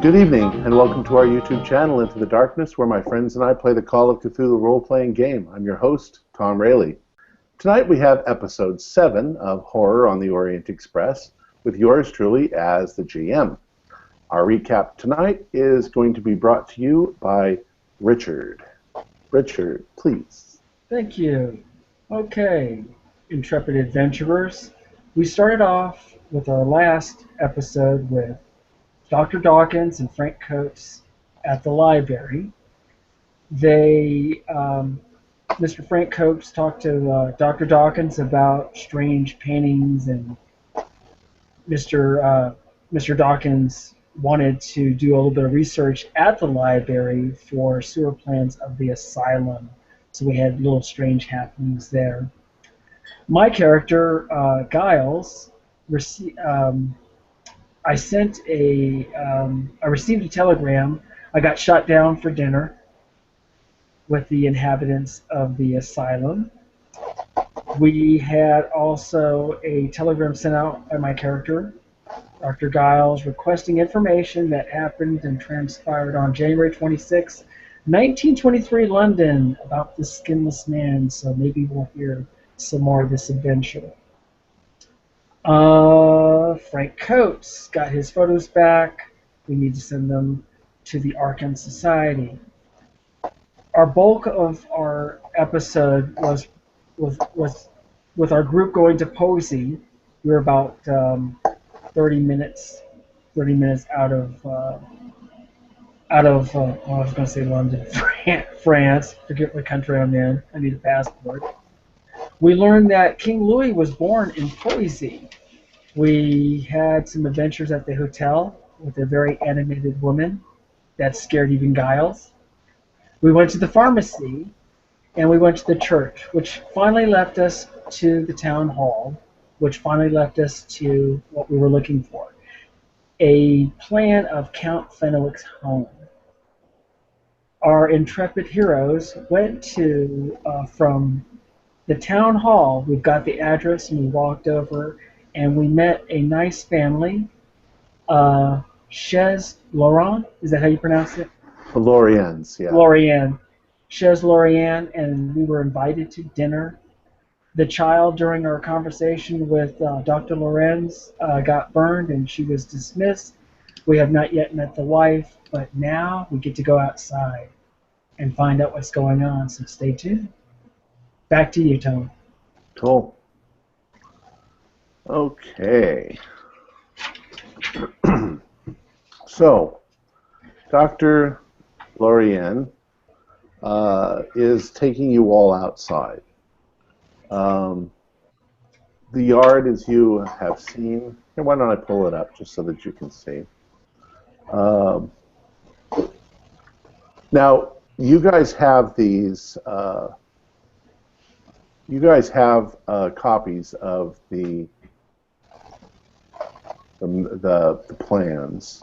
Good evening, and welcome to our YouTube channel, Into the Darkness, where my friends and I play the Call of Cthulhu role-playing game. I'm your host, Tom Rayleigh. Tonight we have episode 7 of Horror on the Orient Express, with yours truly as the GM. Our recap tonight is going to be brought to you by Richard. Richard, please. Thank you. Okay, intrepid adventurers. We started off with our last episode with Dr. Dawkins and Frank Coates at the library. Mr. Frank Coates talked to Dr. Dawkins about strange paintings, and Mr. Dawkins wanted to do a little bit of research at the library for sewer plans of the asylum. So we had little strange happenings there. My character, Giles, I received a telegram. I got shot down for dinner with the inhabitants of the asylum. We had also a telegram sent out by my character, Dr. Giles, requesting information that happened and transpired on January 26, 1923, London, about the skinless man. So maybe we'll hear some more of this adventure. Frank Coates got his photos back. We need to send them to the Arkham Society. Our bulk of our episode was with our group going to Poissy. We were about 30 minutes out of I was going to say London, France. Forget what country I'm in. I need a passport. We learned that King Louis was born in Poissy. We had some adventures at the hotel with a very animated woman that scared even Giles. We went to the pharmacy, and we went to the church, which finally left us to the town hall, which finally left us to what we were looking for, a plan of Count Fenwick's home. Our intrepid heroes went to, from the town hall, we've got the address, and we walked over, and we met a nice family, Chez Lorien, is that how you pronounce it? The Loriens, yeah. Lorien. Chez Lorien, and we were invited to dinner. The child, during our conversation with Dr. Lorenz, got burned, and she was dismissed. We have not yet met the wife, but now we get to go outside and find out what's going on, so stay tuned. Back to you, Tom. Cool. Okay. So, Dr. Lorien is taking you all outside. The yard, as you have seen, here, why don't I pull it up just so that you can see. Now, you guys have these. You guys have copies of the plans.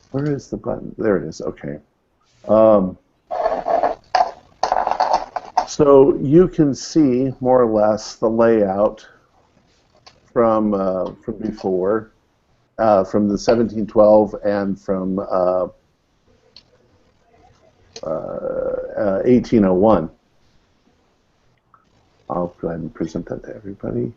Where is the button? There it is. Okay. So you can see more or less the layout from before, from the 1712 and from 1801. I'll go ahead and present that to everybody.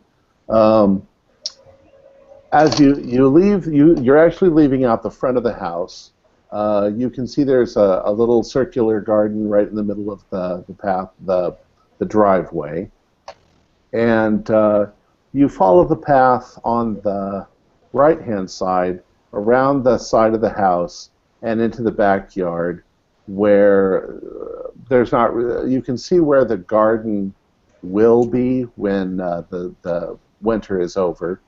As you leave, you're actually leaving out the front of the house. You can see there's a little circular garden right in the middle of the path, the driveway. And you follow the path on the right-hand side, around the side of the house, and into the backyard, where there's not. You can see where the garden will be when the winter is over.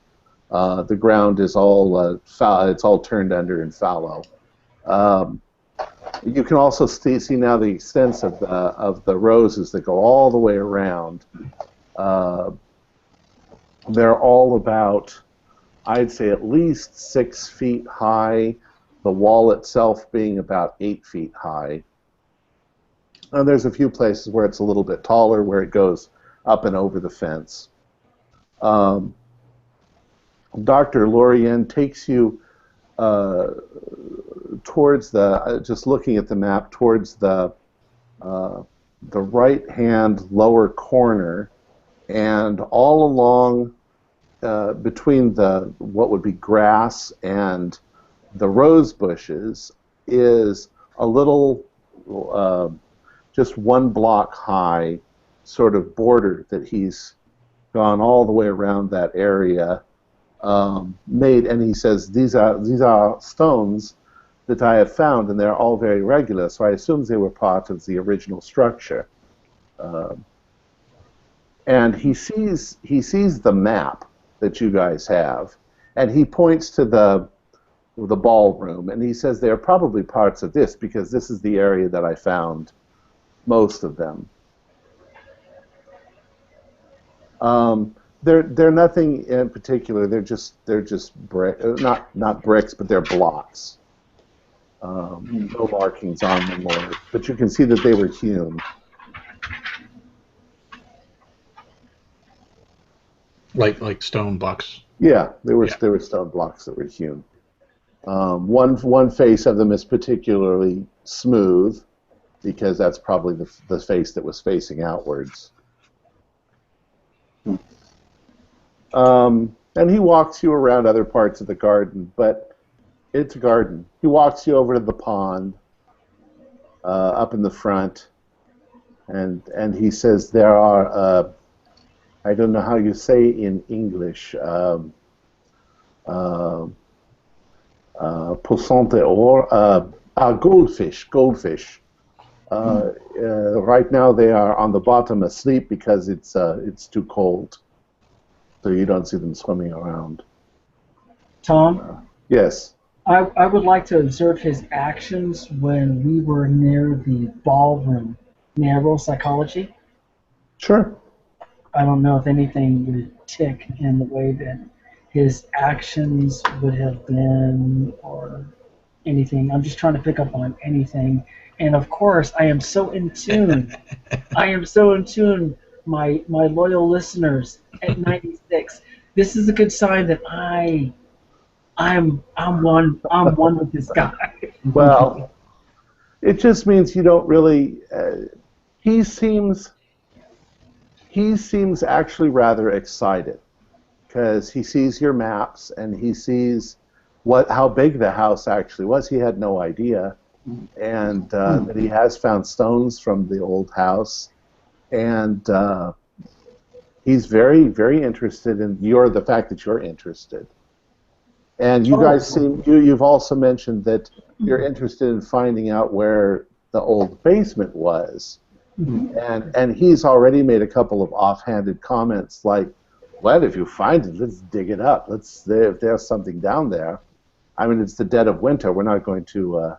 The ground is all it's all turned under and fallow. You can also see now the extents of the roses that go all the way around. They're all about, I'd say, at least 6 feet high. The wall itself being about 8 feet high. And there's a few places where it's a little bit taller, where it goes up and over the fence. Dr. Lorien takes you uh, towards the just looking at the map towards uh, the right hand lower corner, and all along between the what would be grass and the rose bushes is a little uh, just 1 block high sort of border that he's gone all the way around that area, made, and he says these are stones that I have found, and they're all very regular, so I assume they were part of the original structure. Um, and he sees the map that you guys have, and he points to the ballroom, and he says they're probably parts of this because this is the area that I found most of them. They're nothing in particular. They're just not bricks, but they're blocks. No markings on them, but you can see that they were hewn. Like stone blocks. Yeah, there were Yeah. stone blocks that were hewn. One face of them is particularly smooth because that's probably the face that was facing outwards. And he walks you around other parts of the garden, but it's a garden. He walks you over to the pond up in the front, and he says there are, I don't know how you say in English, poisson d'or, goldfish. Right now they are on the bottom asleep because it's too cold, so you don't see them swimming around. Tom, Yes. I would like to observe his actions when we were near the ballroom. May I roll psychology? Sure. I don't know if anything would tick in the way that his actions would have been or anything. I'm just trying to pick up on anything. And of course, I am so in tune. I am so in tune, my loyal listeners at 96. This is a good sign that I'm one with this guy. Well, it just means you don't really. He seems actually rather excited because he sees your maps and he sees how big the house actually was. He had no idea, and that he has found stones from the old house, and he's very, very interested in the fact that you're interested. And you guys you've also mentioned that you're interested in finding out where the old basement was. And he's already made a couple of offhanded comments like, well, if you find it, let's dig it up. If there's something down there. I mean, it's the dead of winter. We're not going to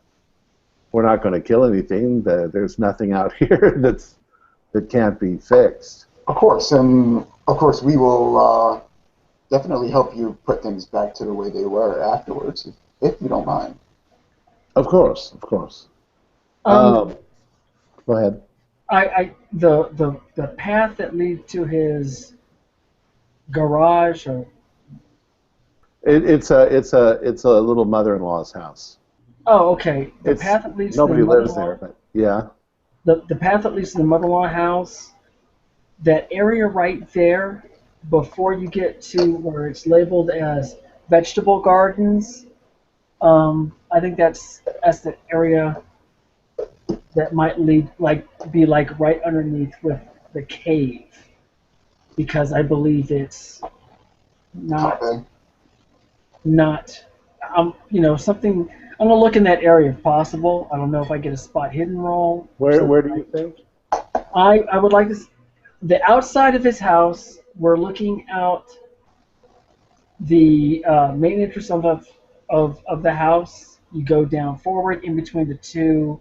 kill anything. There's nothing out here that can't be fixed. Of course, and of course we will definitely help you put things back to the way they were afterwards, if you don't mind. Of course, of course. Go ahead. The path that leads to his garage, or It's a little mother-in-law's house. oh, okay, the path that leads Nobody to the lives mother-in-law, there, but yeah. the path that leads to the mother-in-law house, that area right there, before you get to where it's labeled as vegetable gardens, I think that's the area that might be right underneath with the cave, because I believe it's not something. I'm gonna look in that area if possible. I don't know if I get a spot hidden roll. Where do you think? I would like to. The outside of his house, we're looking out the main entrance of the house. You go down forward in between the two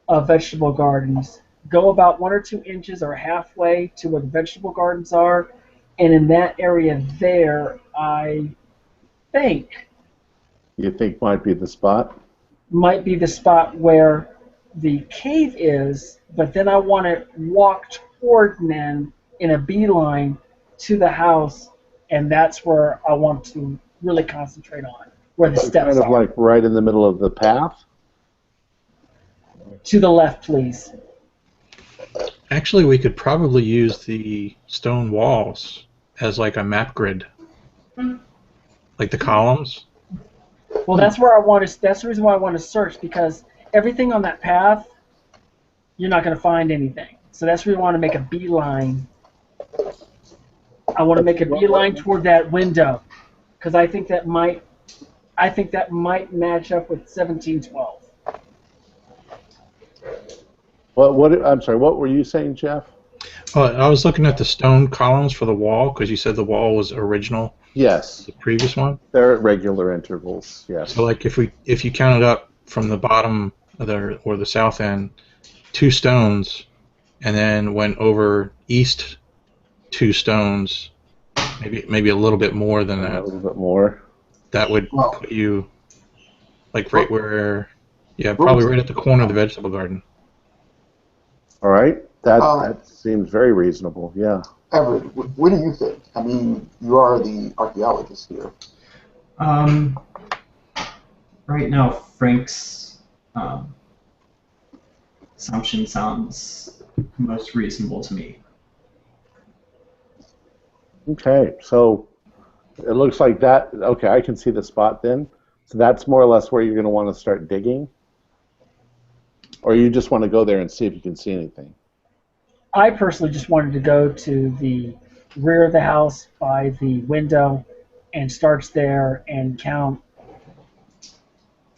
vegetable gardens. Go about 1 or 2 inches or halfway to where the vegetable gardens are, and in that area there, I think You think might be the spot? might be the spot where the cave is, but then I want to walk toward men in a beeline to the house, and that's where I want to really concentrate on. where the steps Kind of are. like right in the middle of the path. To the left, please. Actually, we could probably use the stone walls as like a map grid, like the columns. Well, that's where I want to. That's the reason why I want to search, because everything on that path, you're not going to find anything. So that's where we want to make a beeline. I want to make a beeline toward that window, because I think that might match up with 1712. I'm sorry. What were you saying, Jeff? I was looking at the stone columns for the wall because you said the wall was original. Yes. The previous one. They're at regular intervals. Yes. So like if you counted up from the bottom of the south end, 2 stones, and then went over east 2 stones, maybe a little bit more than that. A little bit more. That would put you like right where, probably right at the corner of the vegetable garden. All right. That seems very reasonable. Yeah. Everett, what do you think? I mean, you are the archaeologist here. Right now, Frank's assumption sounds most reasonable to me. Okay. So it looks like that. Okay, I can see the spot then. So that's more or less where you're going to want to start digging? Or you just want to go there and see if you can see anything? I personally just wanted to go to the rear of the house by the window and starts there and count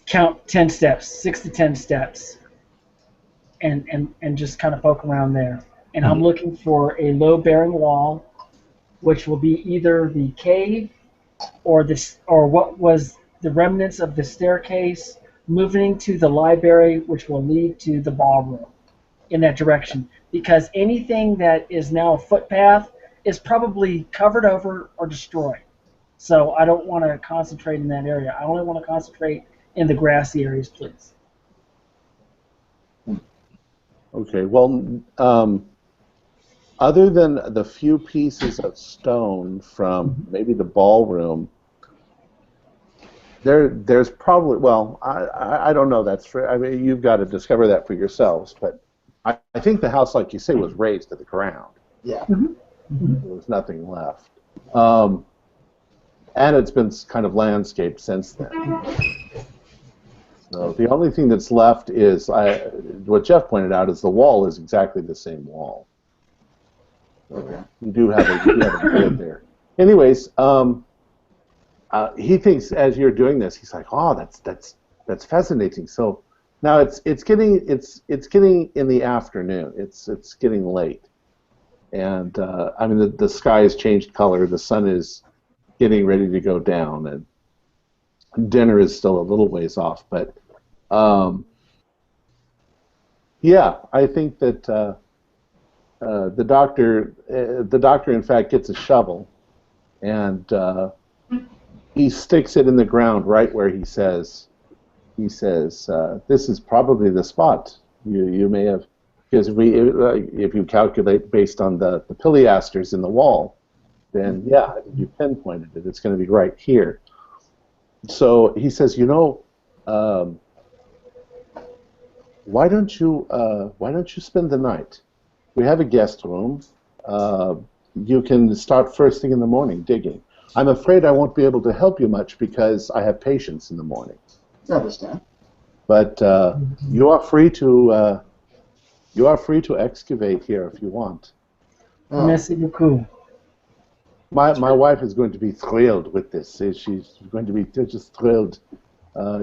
10 steps, 6 to 10 steps, and just kind of poke around there. And I'm looking for a low-bearing wall, which will be either the cave or what was the remnants of the staircase moving to the library, which will lead to the ballroom in that direction. Because anything that is now a footpath is probably covered over or destroyed. So I don't want to concentrate in that area. I only want to concentrate in the grassy areas, please. Okay. Well, other than the few pieces of stone from maybe the ballroom, there's probably, well, I don't know. That's for, I mean, you've got to discover that for yourselves. But I think the house, like you say, was raised to the ground. Yeah. There was nothing left. And it's been kind of landscaped since then. So the only thing that's left is, what Jeff pointed out, is the wall is exactly the same wall. Okay. You do have a grid there. Anyways, he thinks as you're doing this, he's like, oh, that's fascinating. So now it's getting in the afternoon. It's getting late, and I mean the sky has changed color. The sun is getting ready to go down, and dinner is still a little ways off. But yeah, I think that the doctor in fact gets a shovel, and he sticks it in the ground right where he says. He says, "This is probably the spot. You may have, because if you calculate based on the pileasters in the wall, then yeah, you pinpointed it. It's going to be right here." So he says, why don't you spend the night? We have a guest room. You can start first thing in the morning digging. I'm afraid I won't be able to help you much because I have patients in the morning. I understand. But you are free to excavate here if you want. Merci beaucoup. My wife is going to be thrilled with this. She's going to be just thrilled.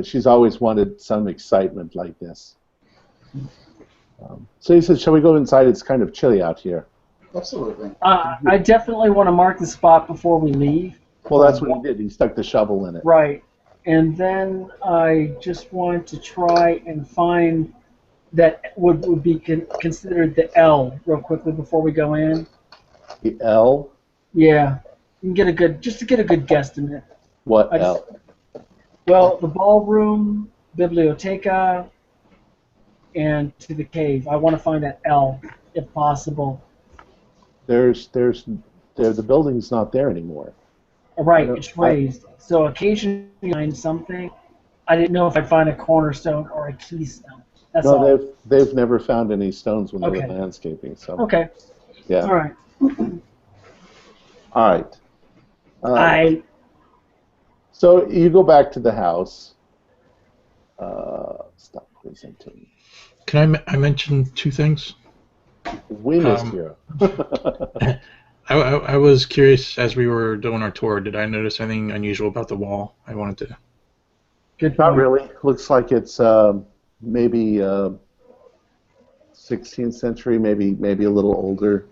She's always wanted some excitement like this. So he said, "Shall we go inside? It's kind of chilly out here." Absolutely. I definitely want to mark the spot before we leave. Well, that's what he did. He stuck the shovel in it. Right. And then I just want to try and find that would be considered the L real quickly before we go in. The L? Yeah. You can get a good guesstimate. What L? Well, the ballroom, biblioteca, and to the cave. I want to find that L, if possible. The building's not there anymore. Right, it's raised. So occasionally you find something. I didn't know if I'd find a cornerstone or a keystone. That's No, all. they've never found any stones when they were Okay. landscaping. So Okay. yeah. All right. All right. I So you go back to the house. Stop presenting. Can I mention two things? We missed you. I was curious as we were doing our tour. Did I notice anything unusual about the wall? I wanted to. good Not point. really. Looks like it's maybe 16th century, maybe a little older.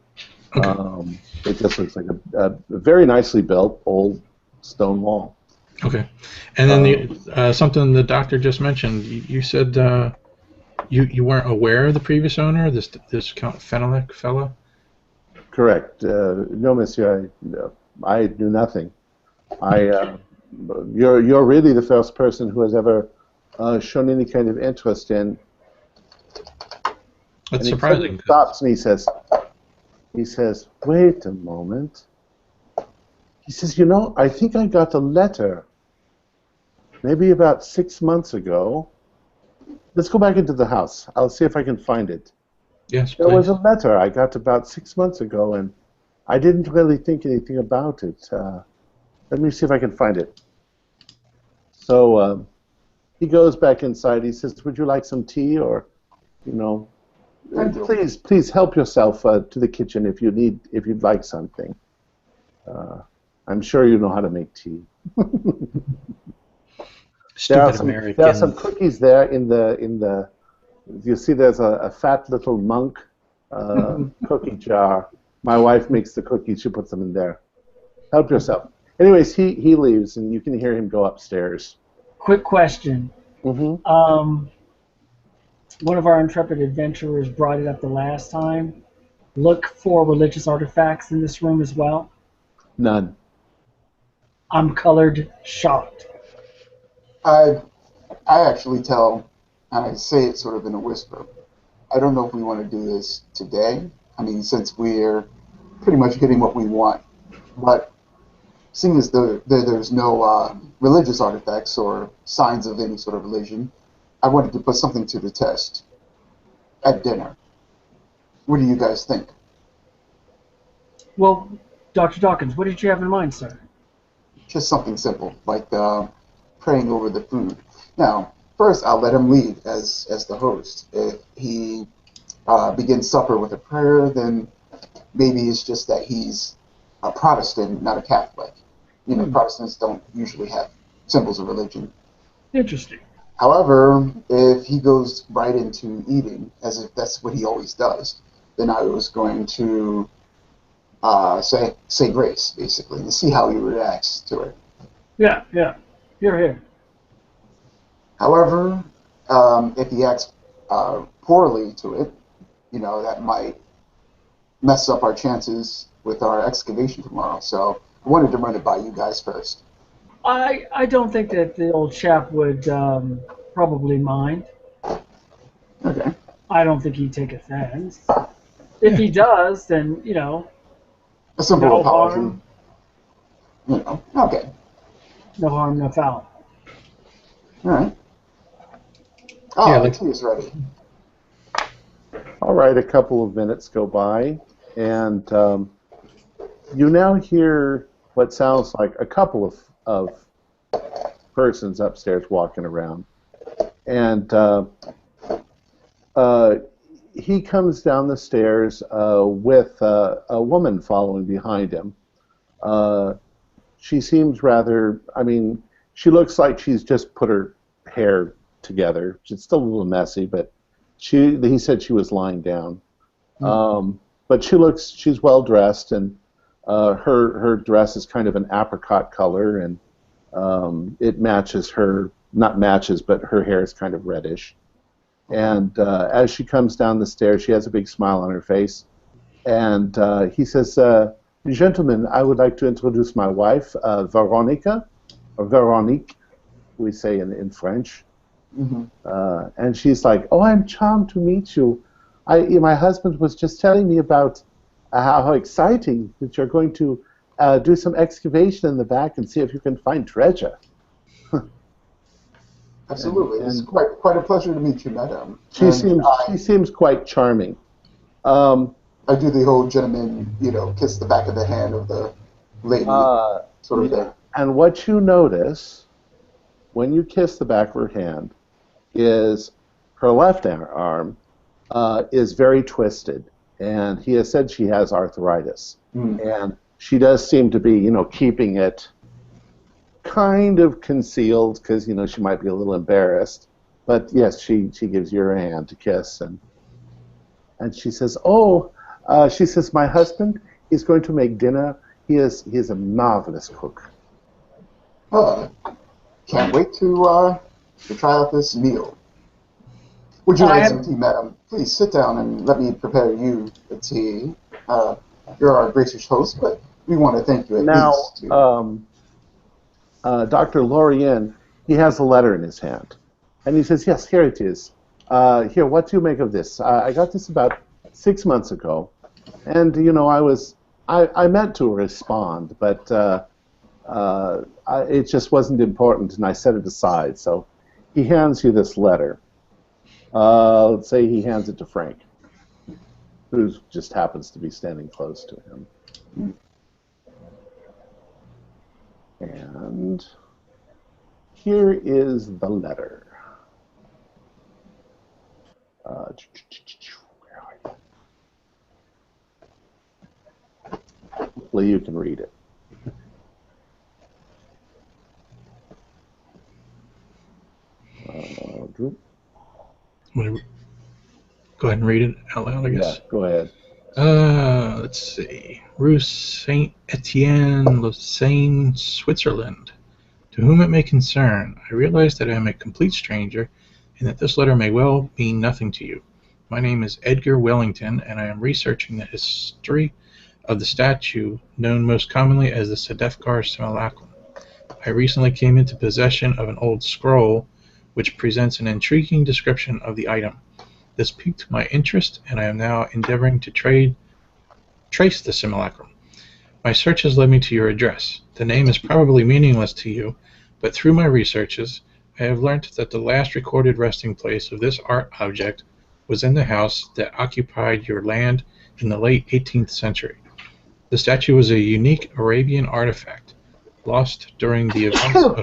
Okay. It just looks like a very nicely built old stone wall. Okay. And then something the doctor just mentioned. You said you weren't aware of the previous owner, this Count Fenelek fella. Correct. No, monsieur, I knew nothing. You're really the first person who has ever shown any kind of interest in. That's and surprising. He stops and he says, wait a moment. He says, I think I got a letter maybe about 6 months ago. Let's go back into the house. I'll see if I can find it. Yes, There please. was a letter I got about 6 months ago, and I didn't really think anything about it. Let me see if I can find it. So he goes back inside. He says, would you like some tea or, please help yourself to the kitchen if you'd like something. I'm sure you know how to make tea. Stupid American. There are some cookies there in the. You see, there's a fat little monk cookie jar. My wife makes the cookies. She puts them in there. Help yourself. Anyways, he leaves, and you can hear him go upstairs. Quick question. Mm-hmm. One of our intrepid adventurers brought it up the last time. Look for religious artifacts in this room as well. None. I'm colored shocked. I actually tell, and I say it sort of in a whisper, I don't know if we want to do this today. I mean, since we're pretty much getting what we want. But seeing as there's no religious artifacts or signs of any sort of religion, I wanted to put something to the test at dinner. What do you guys think? Well, Dr. Dawkins, what did you have in mind, sir? Just something simple, like praying over the food. Now, first, I'll let him lead as the host. If he begins supper with a prayer, then maybe it's just that he's a Protestant, not a Catholic. Protestants don't usually have symbols of religion. Interesting. However, if he goes right into eating, as if that's what he always does, then I was going to say grace, basically, and see how he reacts to it. Yeah. Here. However, if he acts poorly to it, that might mess up our chances with our excavation tomorrow. So I wanted to run it by you guys first. I don't think that the old chap would probably mind. Okay. I don't think he'd take offense. If he does, then, A simple no apology. harm, Okay. no harm, no foul. All right. Oh, Yeah, the tea is ready. All right, a couple of minutes go by, and you now hear what sounds like a couple of persons upstairs walking around. And he comes down the stairs with a woman following behind him. She seems rather, she looks like she's just put her hair together. It's still a little messy, but he said she was lying down. But she's well dressed, and her dress is kind of an apricot color, and it matches not matches, but her hair is kind of reddish. And as she comes down the stairs, she has a big smile on her face. And he says, gentlemen, I would like to introduce my wife, Veronica, or Veronique, we say in French. Mm-hmm. And she's like, oh, I'm charmed to meet you. My husband was just telling me about how exciting that you're going to do some excavation in the back and see if you can find treasure. Absolutely. It's quite a pleasure to meet you, madam. She seems quite charming. I do the whole gentleman, kiss the back of the hand of the lady sort of thing. And what you notice when you kiss the back of her hand is her left arm is very twisted, and he has said she has arthritis. And she does seem to be, keeping it kind of concealed because, she might be a little embarrassed. But yes, she gives you her hand to kiss, and she says, my husband is going to make dinner. He is a marvelous cook. Can't wait to try out this meal. Would you like some tea, madam? Please sit down and let me prepare you the tea. You're our gracious host, but we want to thank you at least. Dr. Lorien, he has a letter in his hand. And he says, yes, here it is. Here, what do you make of this? I got this about 6 months ago. And, I meant to respond, but it just wasn't important, and I set it aside. So he hands you this letter. Let's say he hands it to Frank, who just happens to be standing close to him. And here is the letter. Where are you? Hopefully you can read it. Go ahead and read it out loud, I guess. Yeah, go ahead. Let's see. Rue Saint Etienne, Lausanne, Switzerland. To whom it may concern, I realize that I am a complete stranger and that this letter may well mean nothing to you. My name is Edgar Wellington, and I am researching the history of the statue known most commonly as the Sedefkar Simulacrum. I recently came into possession of an old scroll which presents an intriguing description of the item. This piqued my interest, and I am now endeavoring to trace the simulacrum. My search has led me to your address. The name is probably meaningless to you, but through my researches, I have learned that the last recorded resting place of this art object was in the house that occupied your land in the late 18th century. The statue was a unique Arabian artifact, lost during the events of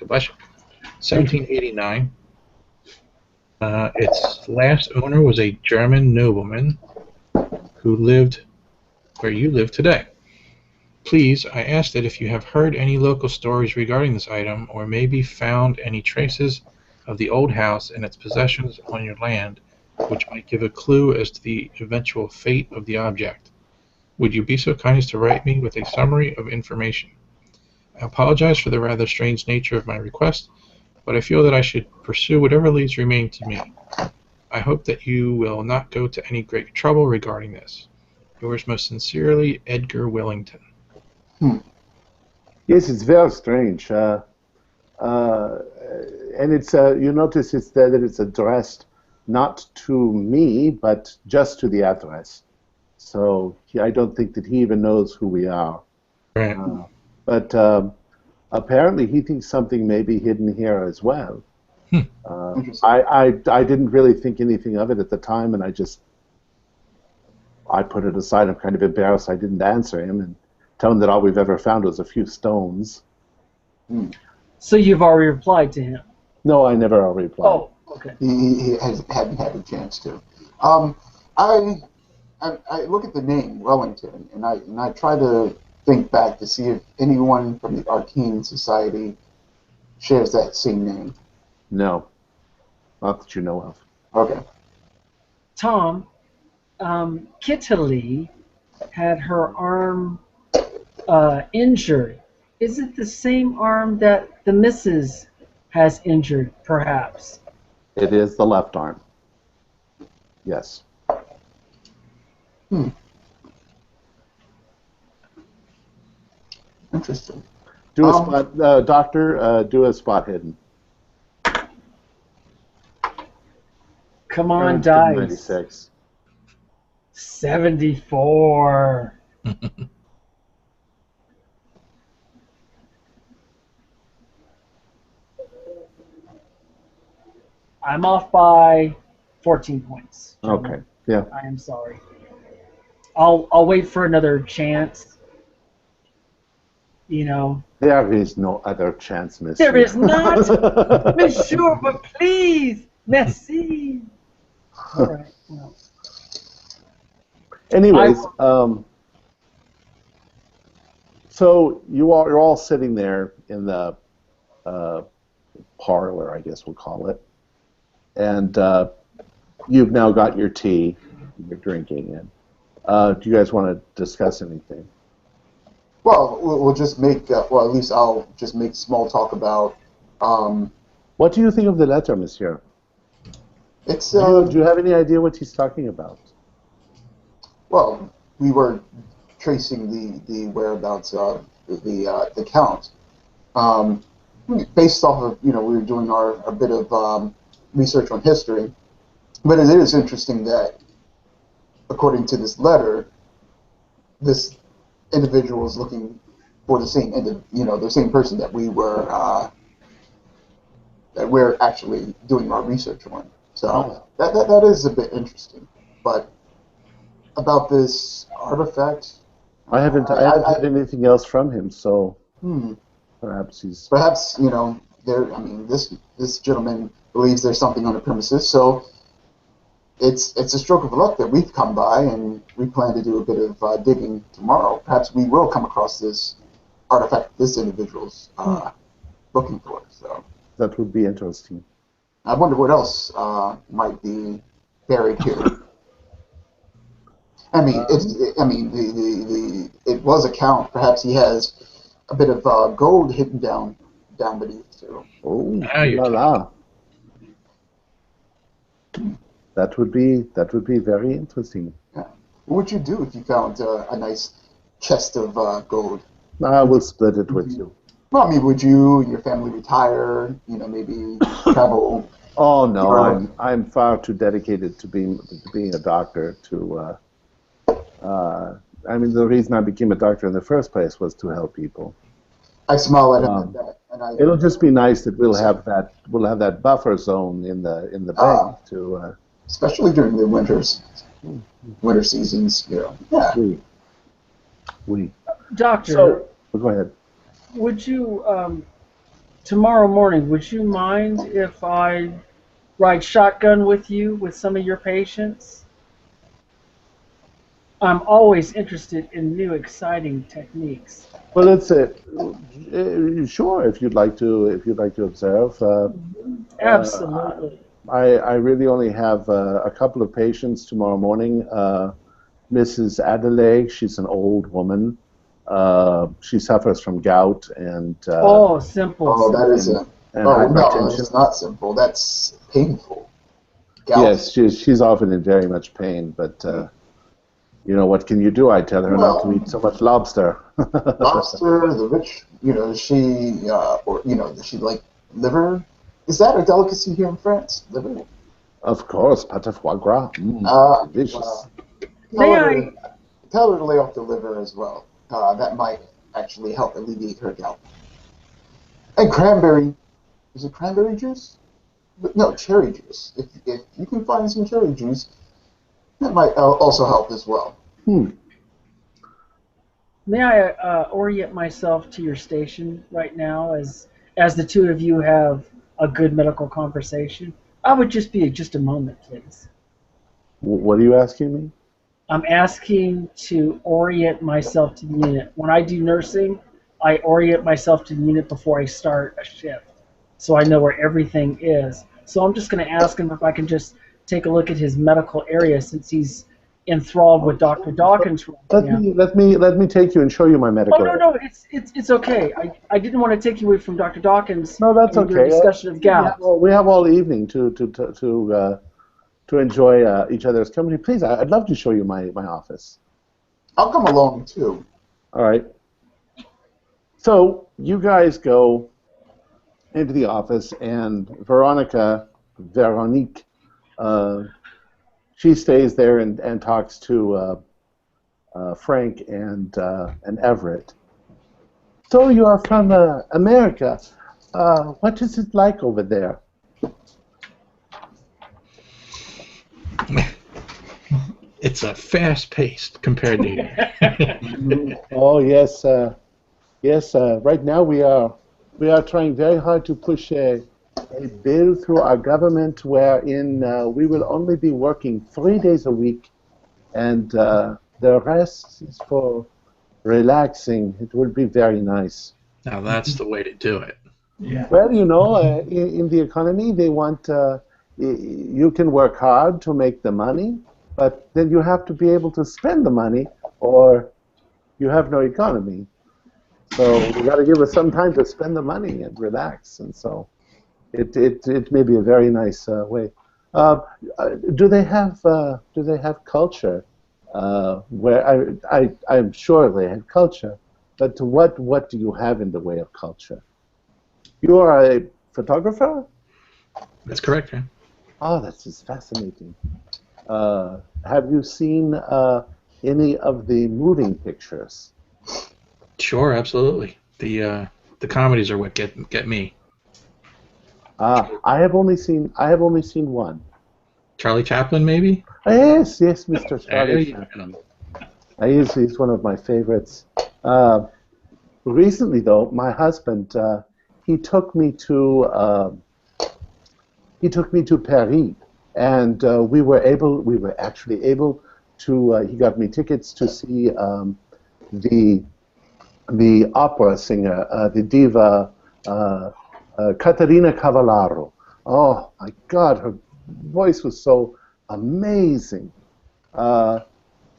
1789. Its last owner was a German nobleman who lived where you live today. Please, I ask that if you have heard any local stories regarding this item, or maybe found any traces of the old house and its possessions on your land, which might give a clue as to the eventual fate of the object, would you be so kind as to write me with a summary of information? I apologize for the rather strange nature of my request, but I feel that I should pursue whatever leads remain to me. I hope that you will not go to any great trouble regarding this. Yours most sincerely, Edgar Wellington. Yes, it's very strange. And it's you notice that it's addressed not to me, but just to the address. So I don't think that he even knows who we are. Right. But apparently he thinks something may be hidden here as well. I didn't really think anything of it at the time, and I put it aside. I'm kind of embarrassed I didn't answer him and tell him that all we've ever found was a few stones. So you've already replied to him? No, I never replied. Oh, okay. He hadn't had a chance to. I look at the name Wellington, and I try to think back to see if anyone from the Arcane Society shares that same name. No, not that you know of. Okay. Tom, Kitali had her arm injured. Is it the same arm that the missus has injured, perhaps? It is the left arm. Yes. Interesting. Do a spot, Doctor. Do a spot hidden. Come on, dice. 96. 74. I'm off by 14 points. Okay. Yeah. I am sorry. I'll wait for another chance. You know. There is no other chance, monsieur. There is not, monsieur, but please, merci. All right. Well, anyways, so you're all sitting there in the parlor, I guess we'll call it, and you've now got your tea, you're drinking it. Do you guys want to discuss anything? Well, we'll just make, well, at least I'll just make small talk about... What do you think of the letter, monsieur? It's... Do you have any idea what he's talking about? Well, we were tracing the whereabouts of the Count. Based off of, we were doing a bit of research on history. But it is interesting that, according to this letter, this individual is looking for the same, the same person that we were, that we're actually doing our research on. So that is a bit interesting. But about this artifact, I haven't heard anything else from him, so perhaps he's... Perhaps, this gentleman believes there's something on the premises, so it's a stroke of luck that we've come by, and we plan to do a bit of digging tomorrow. Perhaps we will come across this artifact this individual's looking for. So that would be interesting. I wonder what else might be buried here. I mean, it was a Count. Perhaps he has a bit of gold hidden down beneath too. Oh, la la. That would be very interesting. Yeah. What would you do if you found a nice chest of gold? I will split it with you. Well, I mean, would you and your family retire? Maybe travel? Oh no, I'm far too dedicated to being a doctor. The reason I became a doctor in the first place was to help people. I smile at him at that, and it'll just be nice that we'll have that buffer zone in the bank to. Especially during the winter seasons, Yeah. We. Doctor. So, go ahead. Would you tomorrow morning? Would you mind if I ride shotgun with you with some of your patients? I'm always interested in new, exciting techniques. Well, it's sure if you'd like to observe. Absolutely. I really only have a couple of patients tomorrow morning. Mrs. Adelaide, she's an old woman. She suffers from gout and. Simple. Oh, that is a. No, it's not simple. That's painful. Gout. Yes, she's often in very much pain, but. What can you do? I tell her not to eat so much lobster. Lobster, the rich, does she like liver? Is that a delicacy here in France? Liver? Of course, pâte foie gras. Delicious. Tell her to lay off the liver as well. That might actually help alleviate her gout. And cranberry. Is it cranberry juice? No, cherry juice. If you can find some cherry juice, that might also help as well. May I orient myself to your station right now as the two of you have a good medical conversation? I would just be just a moment, please. What are you asking me? I'm asking to orient myself to the unit. When I do nursing, I orient myself to the unit before I start a shift, so I know where everything is. So I'm just going to ask him if I can just take a look at his medical area since he's enthralled with Dr. Dawkins. Let me take you and show you my medical area. No, it's okay. I didn't want to take you away from Dr. Dawkins. No, that's okay. Your discussion of gout. We have all evening to enjoy each other's company. Please, I'd love to show you my office. I'll come along too. All right. So you guys go into the office, and Veronique, she stays there and talks to Frank and Everett. So you are from America. What is it like over there? It's a fast-paced compared to here. Oh yes, yes. Right now we are trying very hard to push a bill through our government wherein we will only be working 3 days a week, and the rest is for relaxing. It will be very nice. Now that's the way to do it. Yeah. Well, in the economy, they want you can work hard to make the money, but then you have to be able to spend the money, or you have no economy. So we got to give us some time to spend the money and relax, and so it may be a very nice way. Do they have culture? Where I'm sure they have culture, but what do you have in the way of culture? You are a photographer? That's correct, man. Oh, that's just fascinating. Have you seen any of the moving pictures? Sure, absolutely. The comedies are what get me. I have only seen one. Charlie Chaplin, maybe? Yes, Mr. There Charlie you Chaplin. He's one of my favorites. Recently, though, my husband he took me to Paris, and we were actually able to. He got me tickets to see the opera singer, the diva Caterina Cavallaro. Oh my God, her voice was so amazing.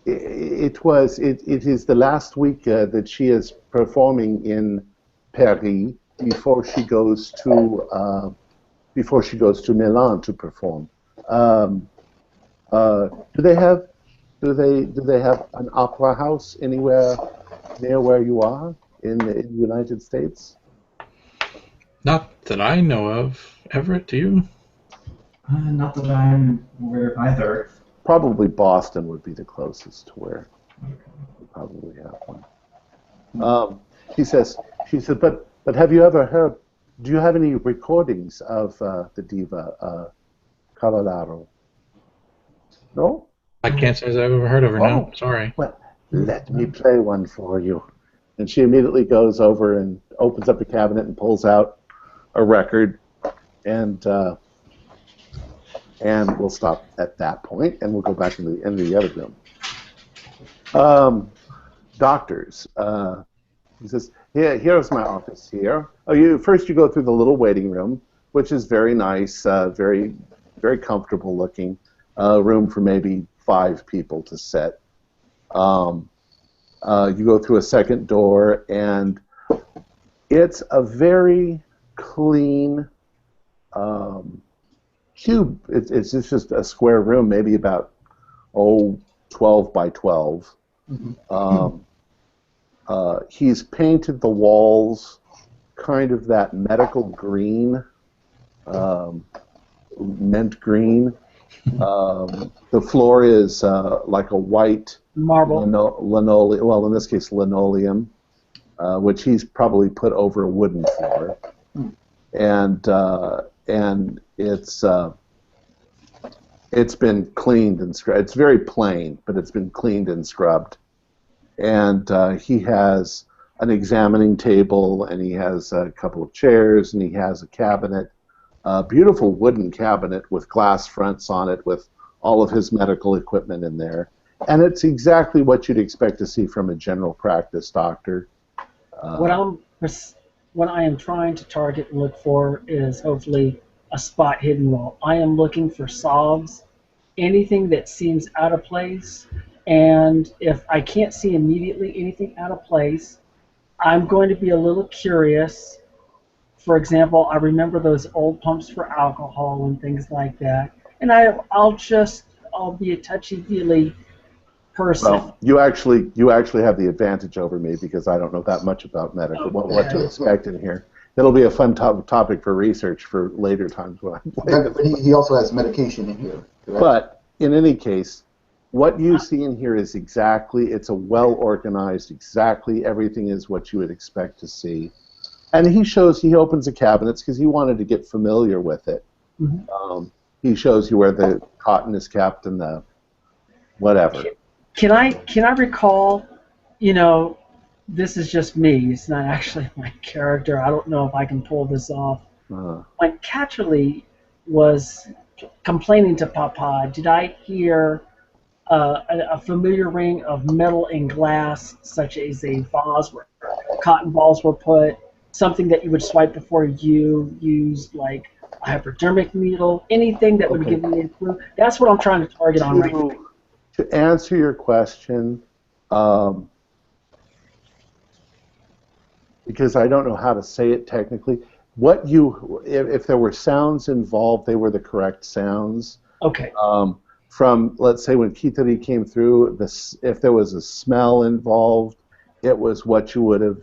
It is the last week that she is performing in Paris before she goes to Milan to perform. Do they have an opera house anywhere near where you are in the United States? Not that I know of. Everett, do you? Not that I'm aware of either. Probably Boston would be the closest to where we probably have one. She said, but have you ever heard? Do you have any recordings of the diva Cavallaro? No? I can't say that I've ever heard of her. No, sorry. Well, let me play one for you. And she immediately goes over and opens up a cabinet and pulls out a record, and we'll stop at that point, and we'll go back into the other room. Doctors. He says, here's my office here. Oh, first you go through the little waiting room, which is very nice, very, very comfortable looking. Room for maybe 5 people to sit. You go through a second door, and it's a very clean cube. It's just a square room, maybe about 12 by 12. Mm-hmm. He's painted the walls kind of that medical green, mint green. The floor is like a white marble linoleum. Well, in this case, linoleum, which he's probably put over a wooden floor, and it's been cleaned and scrubbed. It's very plain, but it's been cleaned and scrubbed. And he has an examining table, and he has a couple of chairs, and he has a cabinet. A beautiful wooden cabinet with glass fronts on it with all of his medical equipment in there. And it's exactly what you'd expect to see from a general practice doctor. What I am trying to target and look for is hopefully a spot hidden role. I am looking for solves, anything that seems out of place, and if I can't see immediately anything out of place, I'm going to be a little curious. For example, I remember those old pumps for alcohol and things like that, and I'll be a touchy-feely person. Well, you actually have the advantage over me because I don't know that much about medical, what to expect in here. It'll be a fun topic for research for later times when I play. But he also has medication in here. Correct? But in any case, what you see in here is it's a well-organized, exactly everything is what you would expect to see. And he opens the cabinets because he wanted to get familiar with it. Mm-hmm. He shows you where the cotton is kept and whatever. Can I recall? You know, this is just me. It's not actually my character. I don't know if I can pull this off. When Catcherly was complaining to Papa, did I hear a familiar ring of metal and glass, such as a vase where cotton balls were put, something that you would swipe before you used, like a hypodermic needle, anything that would give me a clue? That's what I'm trying to target on right now. To answer your question, because I don't know how to say it technically, if there were sounds involved, they were the correct sounds. Okay. From, let's say, when Kitari came through, if there was a smell involved, it was what you would have.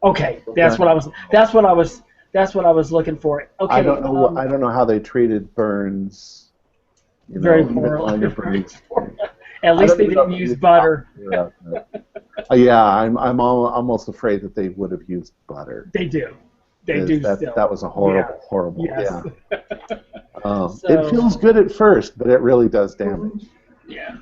Okay, that's what I was looking for. Okay. I don't know. I don't know how they treated burns. Very poorly. At least they didn't use butter. Yeah, I'm almost afraid that they would have used butter. They do. They do still. That was a horrible. Yes. Yeah. It feels good at first, but it really does damage. Yeah.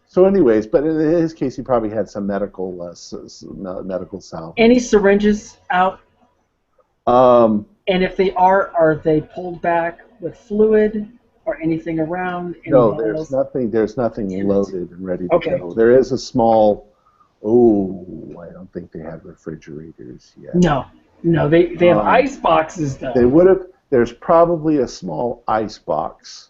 So, anyways, but in his case, he probably had some medical salve. Any syringes out? And if they are they pulled back with fluid or anything around? No, there's nothing loaded and ready to go. There is a small. I don't think they have refrigerators yet. No, they have ice boxes though. They would have. There's probably a small ice box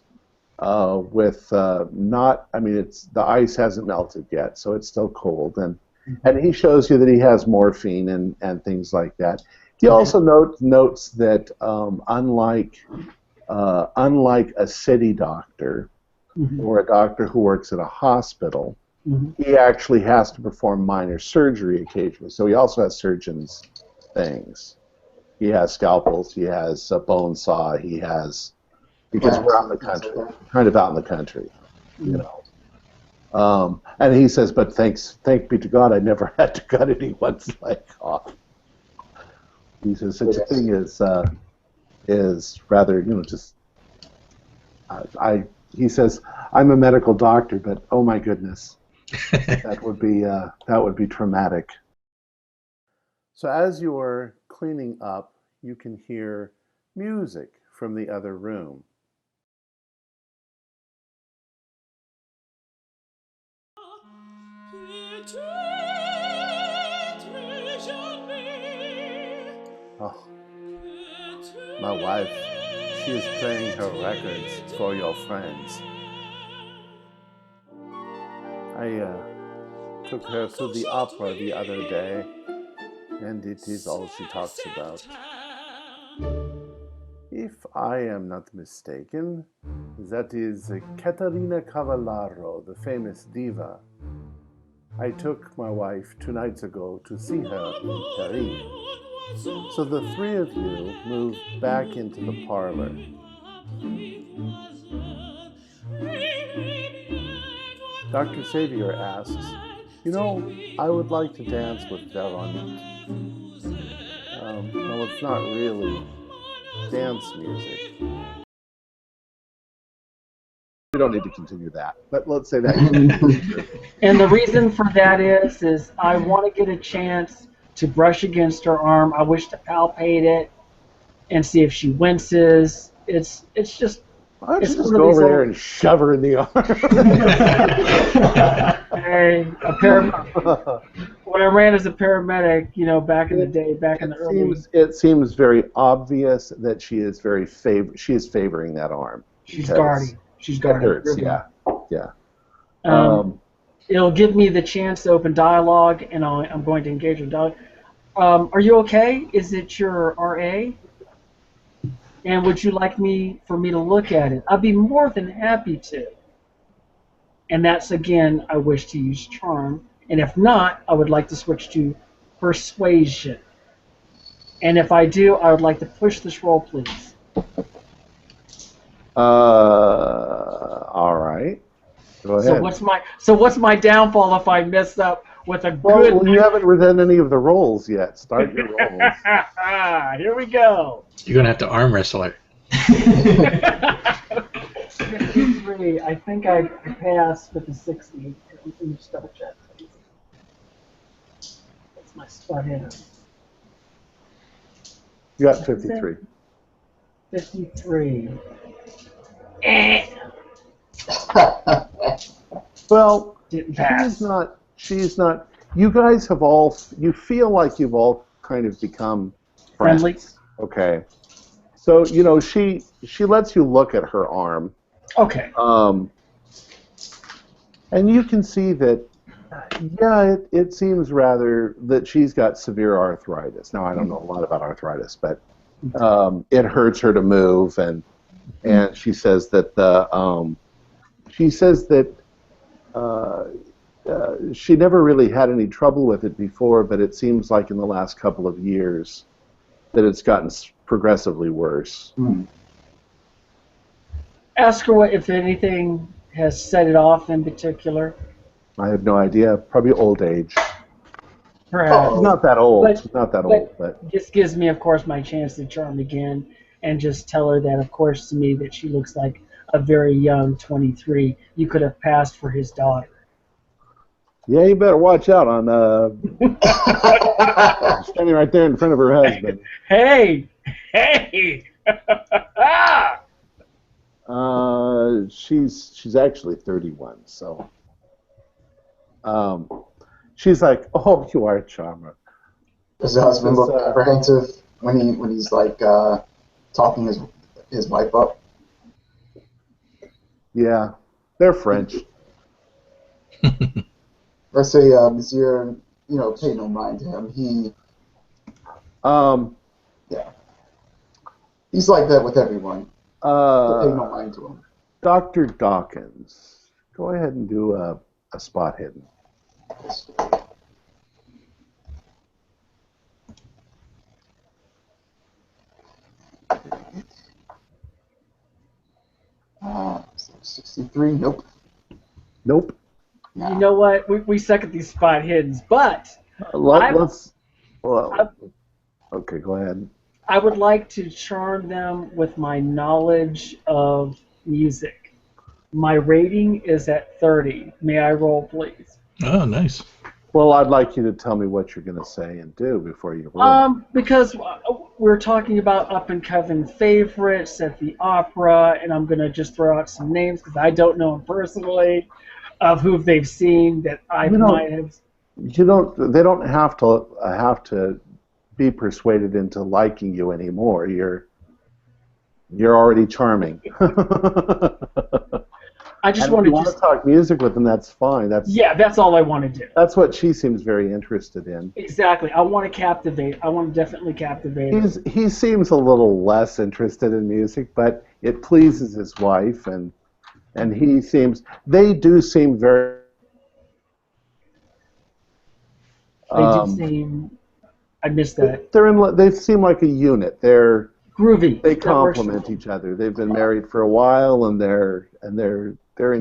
with not. I mean, the ice hasn't melted yet, so it's still cold. And he shows you that he has morphine and things like that. He also notes that unlike a city doctor or a doctor who works at a hospital, he actually has to perform minor surgery occasionally. So he also has surgeon's things. He has scalpels. He has a bone saw. Because we're out in the country, kind of out in the country, you know. And he says, but thank be to God, I never had to cut anyone's leg off. He says such a thing is rather, just. He says, I'm a medical doctor, but oh my goodness, that would be traumatic. So as you're cleaning up, you can hear music from the other room. Oh, my wife, she is playing her records for your friends. I took her to the opera the other day, and it is all she talks about. If I am not mistaken, that is Caterina Cavallaro, the famous diva. I took my wife 2 nights ago to see her in Paris. So the 3 of you move back into the parlor. Dr. Xavier asks, I would like to dance with Veronique. Well, it's not really dance music. We don't need to continue that, but let's say that. And the reason for that is I want to get a chance to brush against her arm. I wish to palpate it and see if she winces. It's just. Why don't you just go over there and shove her in the arm? Hey, when I ran as a paramedic, back in the day, in the early. It seems very obvious that she is she is favoring that arm. She's guarding. She's guarding. It hurts. Yeah. It'll give me the chance to open dialogue, and I'm going to engage in dialogue. Are you okay? Is it your RA? And would you like for me to look at it? I'd be more than happy to. And that's, again, I wish to use charm. And if not, I would like to switch to persuasion. And if I do, I would like to push this roll, please. All right. Go ahead. So what's my downfall if I mess up with a good? Well, you haven't done any of the rolls yet. Start your rolls. Here we go. You're gonna have to arm wrestle her. 53. I think I passed with the 60. Let me just double check. That's my spot hidden. You got 53. 53. Well, Didn't pass. She's not. You guys have all. You feel like you've all kind of become friends. Friendly? Okay. So she lets you look at her arm. Okay. And you can see that. Yeah, it seems rather that she's got severe arthritis. Now I don't know a lot about arthritis, but it hurts her to move, and she says that she never really had any trouble with it before, but it seems like in the last couple of years that it's gotten progressively worse. Ask her if anything has set it off in particular. I have no idea. Probably old age. Perhaps. She's not that old. But- She's not that old, but This gives me, of course, my chance to charm again and just tell her that, of course, to me, that she looks like a very young 23. You could have passed for his daughter. yeah, you better watch out on standing right there in front of her husband. Hey! She's actually 31, so she's like, oh, you are a charmer. Does the husband look It's, apprehensive when he's like talking his wife up? Yeah, they're French. Let's say Monsieur, pay no mind to him. He's like that with everyone. Pay no mind to him. Dr. Dawkins, go ahead and do a spot hidden. Uh, 63, nope. Nope. You know what? We suck at these spot hiddens, but Let's. Well, okay, go ahead. I would like to charm them with my knowledge of music. My rating is at 30. May I roll, please? Oh, nice. Well, I'd like you to tell me what you're going to say and do before you roll. Because we're talking about up-and-coming favorites at the opera, and I'm going to just throw out some names because I don't know them personally, of who they've seen that I might have. They don't have to be persuaded into liking you anymore. You're already charming. I just and want if you want to talk music with them, that's fine. That's all I want to do. That's what she seems very interested in. Exactly. I want to captivate. I want to definitely captivate. He seems a little less interested in music, but it pleases his wife, and they do seem very. I missed that. They seem like a unit. They're groovy. They complement each other. They've been married for a while, and they're in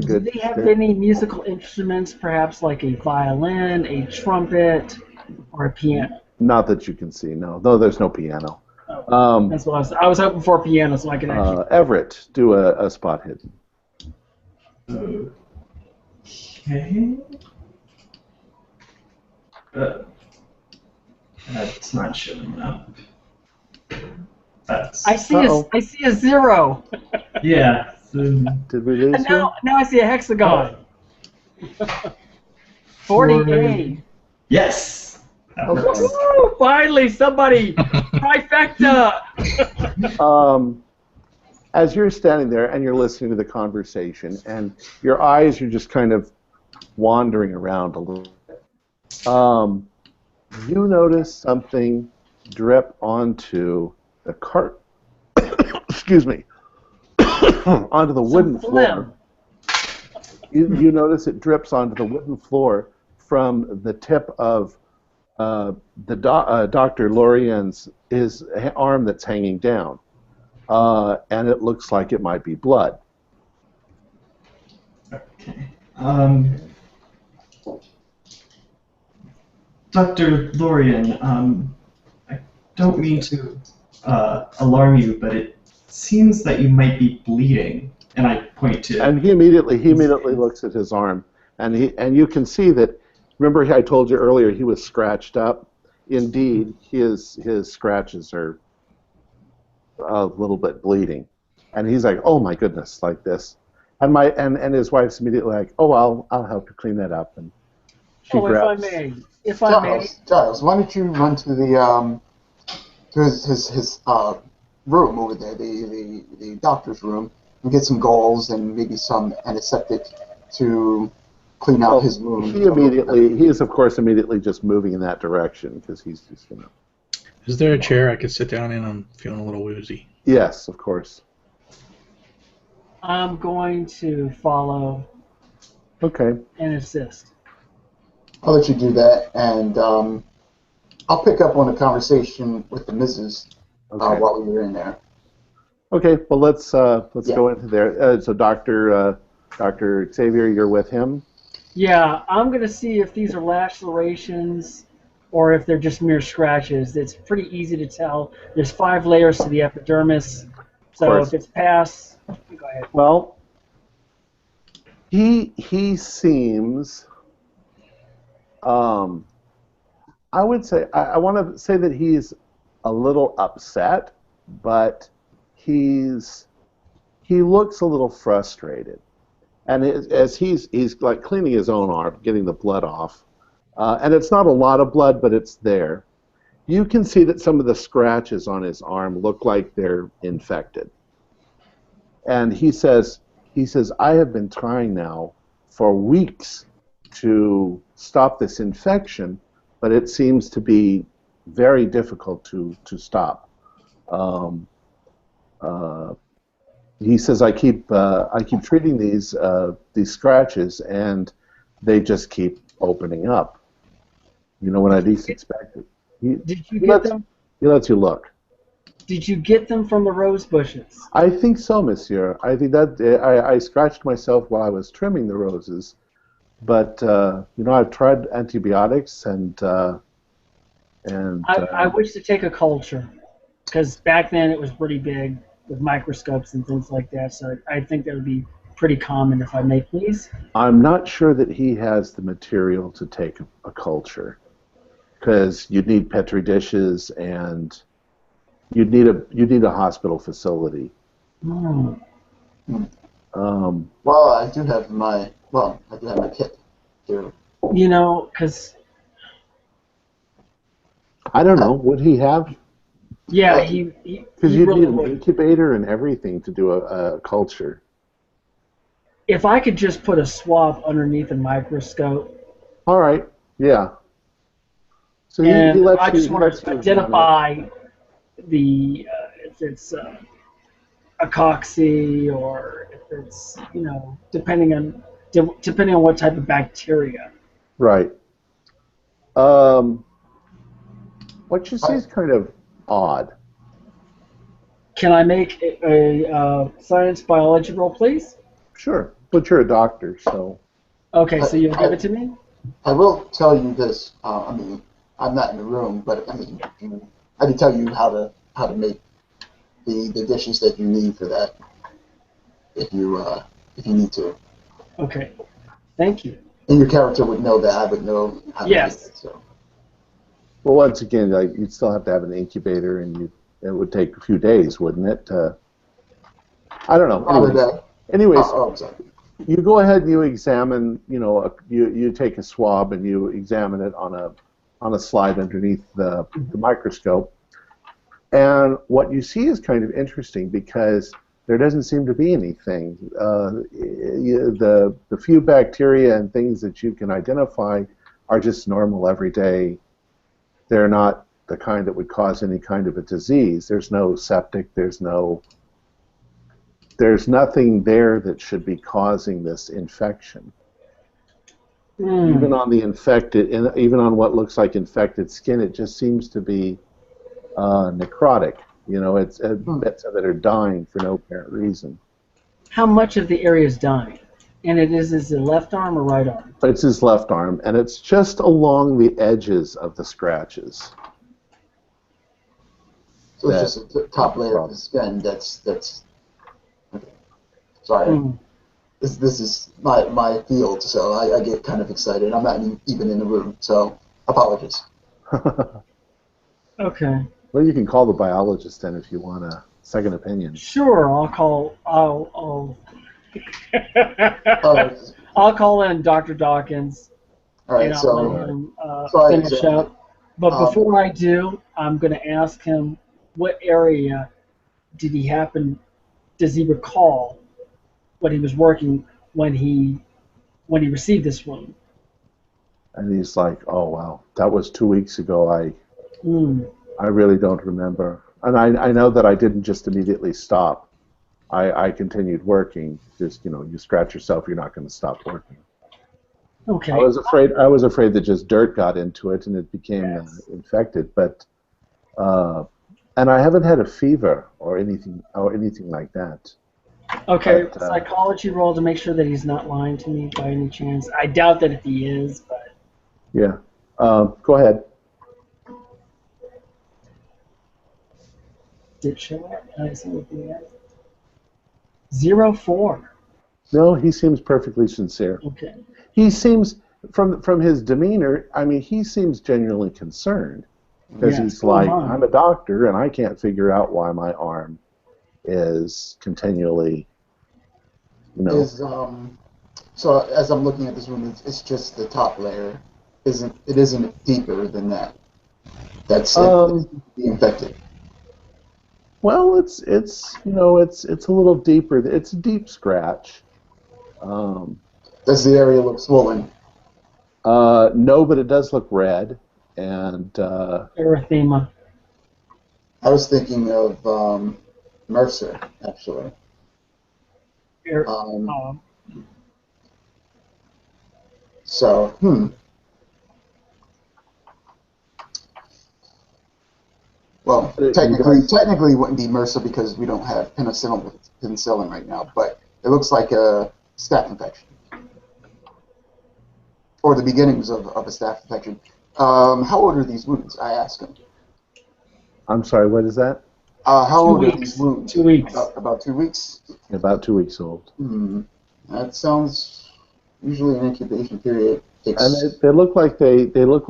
good. Do they have any musical instruments, perhaps like a violin, a trumpet, or a piano? Not that you can see. No, there's no piano. That's what I was hoping for a piano, so I could actually. Everett, do a spot hidden. Okay. That's not showing up. I see a 0. Yeah. Did we lose you? Now I see a hexagon. 48. Yes. Woo, finally, somebody trifecta. As you're standing there and you're listening to the conversation, and your eyes are just kind of wandering around a little bit, you notice something drip onto the cart. Excuse me. Onto the wooden floor. You notice it drips onto the wooden floor from the tip of Dr. Lorien's arm that's hanging down, and it looks like it might be blood. Okay. Dr. Lorien, I don't mean to alarm you, but it seems that you might be bleeding, And I point to. And he immediately looks at his arm, and you can see that. Remember, I told you earlier he was scratched up. Indeed, his scratches are a little bit bleeding, and he's like, "Oh my goodness," like this, and his wife's immediately like, "Oh, I'll help you clean that up," and she grabs. if I may, Giles, why don't you run to the to his room over there, the doctor's room, and get some gauze and maybe some antiseptic to clean out his wound. He is of course immediately just moving in that direction because he's just Is there a chair I could sit down in? I'm feeling a little woozy. Yes, of course. I'm going to follow. Okay. And assist. I'll let you do that, and I'll pick up on a conversation with the missus while you're in there. Okay, well let's go into there. So Dr. Xavier, you're with him? Yeah, I'm going to see if these are lacerations or if they're just mere scratches. It's pretty easy to tell. There's 5 layers to the epidermis, so if it's past, go ahead. Well, he seems. I would say I want to say that he's a little upset, but he looks a little frustrated, and as he's like cleaning his own arm, getting the blood off, and it's not a lot of blood, but it's there. You can see that some of the scratches on his arm look like they're infected, and he says, I have been trying now for weeks to stop this infection, but it seems to be very difficult to stop. He says, I keep treating these scratches, and they just keep opening up. You know, when I least expect it. Did you get them? He lets you look. Did you get them from the rose bushes? I think so, monsieur. I think that I scratched myself while I was trimming the roses, but you know, I've tried antibiotics and I wish to take a culture, because back then it was pretty big with microscopes and things like that. So I think that would be pretty common, if I may, please. I'm not sure that he has the material to take a culture, because you'd need petri dishes and you'd need a hospital facility. Mm. Well, I do have my kit here. You know, because I don't know. Would he have? Yeah, because you'd need an incubator and everything to do a culture. If I could just put a swab underneath a microscope. All right. Yeah. So I just want to identify if it's a cocci or if it's, you know, depending on what type of bacteria. Right. What you see is kind of odd. Can I make a science biology roll, please? Sure, but you're a doctor, so. Okay, so you'll give it to me? I will tell you this. I mean, I'm not in the room, but I mean, I can tell you how to make the dishes that you need for that, if you need to. Okay, thank you. And your character would know that. I would know how to make it. So. Well, once again, you'd still have to have an incubator, and it would take a few days, wouldn't it? I don't know. Anyways, you go ahead and you examine. You know, you take a swab and you examine it on a slide underneath the microscope, and what you see is kind of interesting because there doesn't seem to be anything. The few bacteria and things that you can identify are just normal everyday. They're not the kind that would cause any kind of a disease. There's no septic. There's nothing there that should be causing this infection. Even on the infected, even on what looks like infected skin, it just seems to be necrotic. You know, it's bits of it are dying for no apparent reason. How much of the area is dying? And is it left arm or right arm? It's his left arm, and it's just along the edges of the scratches. So it's just the top layer of the skin that's okay. Sorry. Mm. This is my field, so I get kind of excited. I'm not even in the room, so apologies. Okay. Well, you can call the biologist then if you want a second opinion. Sure, I'll call. All right. I'll call in Dr. Dawkins, All and right. I'll let So him so finish up. But Um, before I do, I'm going to ask him what area does he recall when he was working when he received this wound? And he's like, "Oh wow, that was 2 weeks ago. Mm. I really don't remember." And I know that I didn't just immediately stop. I continued working. Just you scratch yourself, you're not going to stop working. Okay. I was afraid that just dirt got into it and it became infected. But and I haven't had a fever or anything like that. Okay, But, psychology roll to make sure that he's not lying to me by any chance. I doubt that if he is, but Yeah. Go ahead. did it show up? Can I see what the is? 0-4. No, he seems perfectly sincere. Okay. He seems, from his demeanor, I mean, he seems genuinely concerned. Because he's like, I'm a doctor, and I can't figure out why my arm is continually, So as I'm looking at this room, it's just the top layer. It isn't deeper than that? That's infected. Well, it's a little deeper. It's a deep scratch. Does the area look swollen? No, but it does look red. And erythema. I was thinking of Mercer, actually. Well, technically it wouldn't be MRSA because we don't have penicillin right now, but it looks like a staph infection. Or the beginnings of a staph infection. How old are these wounds? I asked him. I'm sorry, what is that? How old are these wounds? 2 weeks. About 2 weeks? About 2 weeks old. That sounds usually an incubation period. And they look like they're going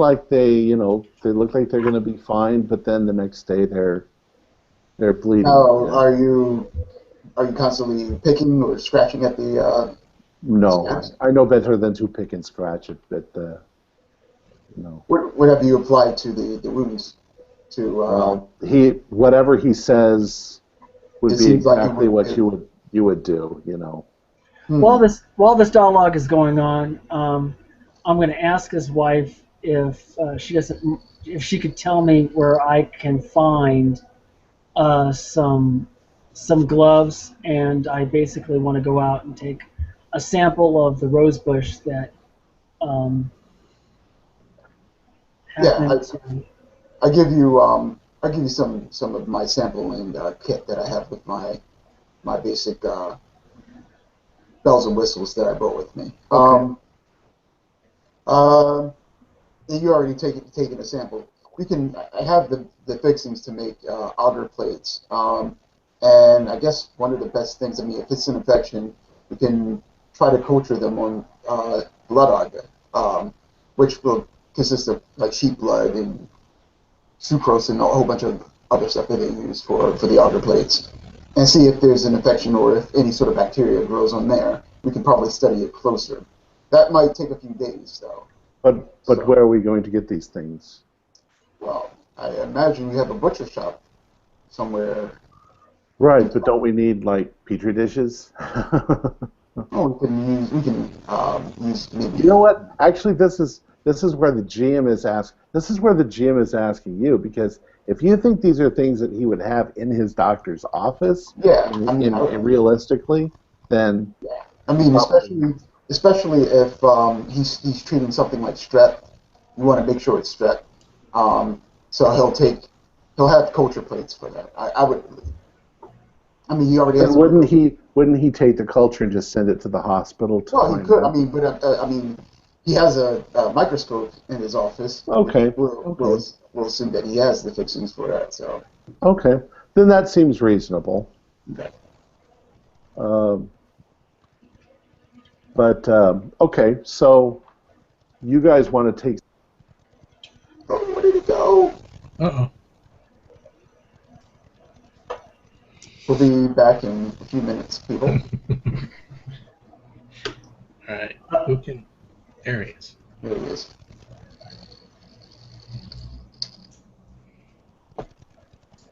to be fine, but then the next day they're bleeding. Now, are you constantly picking or scratching at the? No, I know better than to pick and scratch it, but no. What have you applied to the wounds? To whatever he says would be exactly what you would do, While this dialogue is going on, I'm going to ask his wife if she could tell me where I can find some gloves, and I basically want to go out and take a sample of the rose bush that I give you some of my sampling kit that I have with my basic bells and whistles that I brought with me. Okay. You already taken a sample. I have the fixings to make auger plates. And I guess one of the best things, if it's an infection, we can try to culture them on blood auger, which will consist of like sheep blood and sucrose and a whole bunch of other stuff that they use for the auger plates, and see if there's an infection or if any sort of bacteria grows on there. We can probably study it closer. That might take a few days, though. But where are we going to get these things? Well, I imagine you have a butcher shop somewhere. Right, but don't we need like petri dishes? Oh, we can use maybe. You know what? Actually, this is where the GM is asking you, because if you think these are things that he would have in his doctor's office, realistically, then especially if he's treating something like strep, you want to make sure it's strep. So he'll have culture plates for that. I would believe. He already has. Wouldn't he take the culture and just send it to the hospital? Well, he could. He has a microscope in his office. Okay. We'll assume that he has the fixings for that. So. Okay, then that seems reasonable. Okay. But okay, so you guys want to take? Oh, where did it go? Uh-oh. We'll be back in a few minutes, people. All right. Who can? There he is. There it is.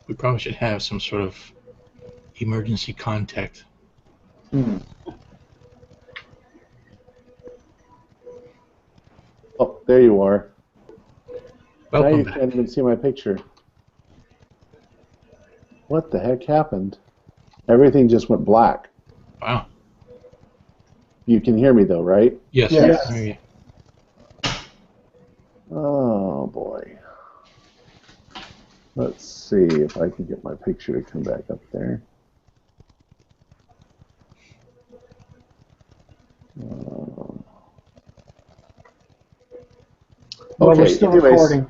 We probably should have some sort of emergency contact. Oh, there you are. Now Welcome you back. can't even see my picture. What the heck happened? Everything just went black. Wow. You can hear me though, right? Yes. Yes. Maybe. Oh boy. Let's see if I can get my picture to come back up there. Well, we're Okay, still anyways. recording.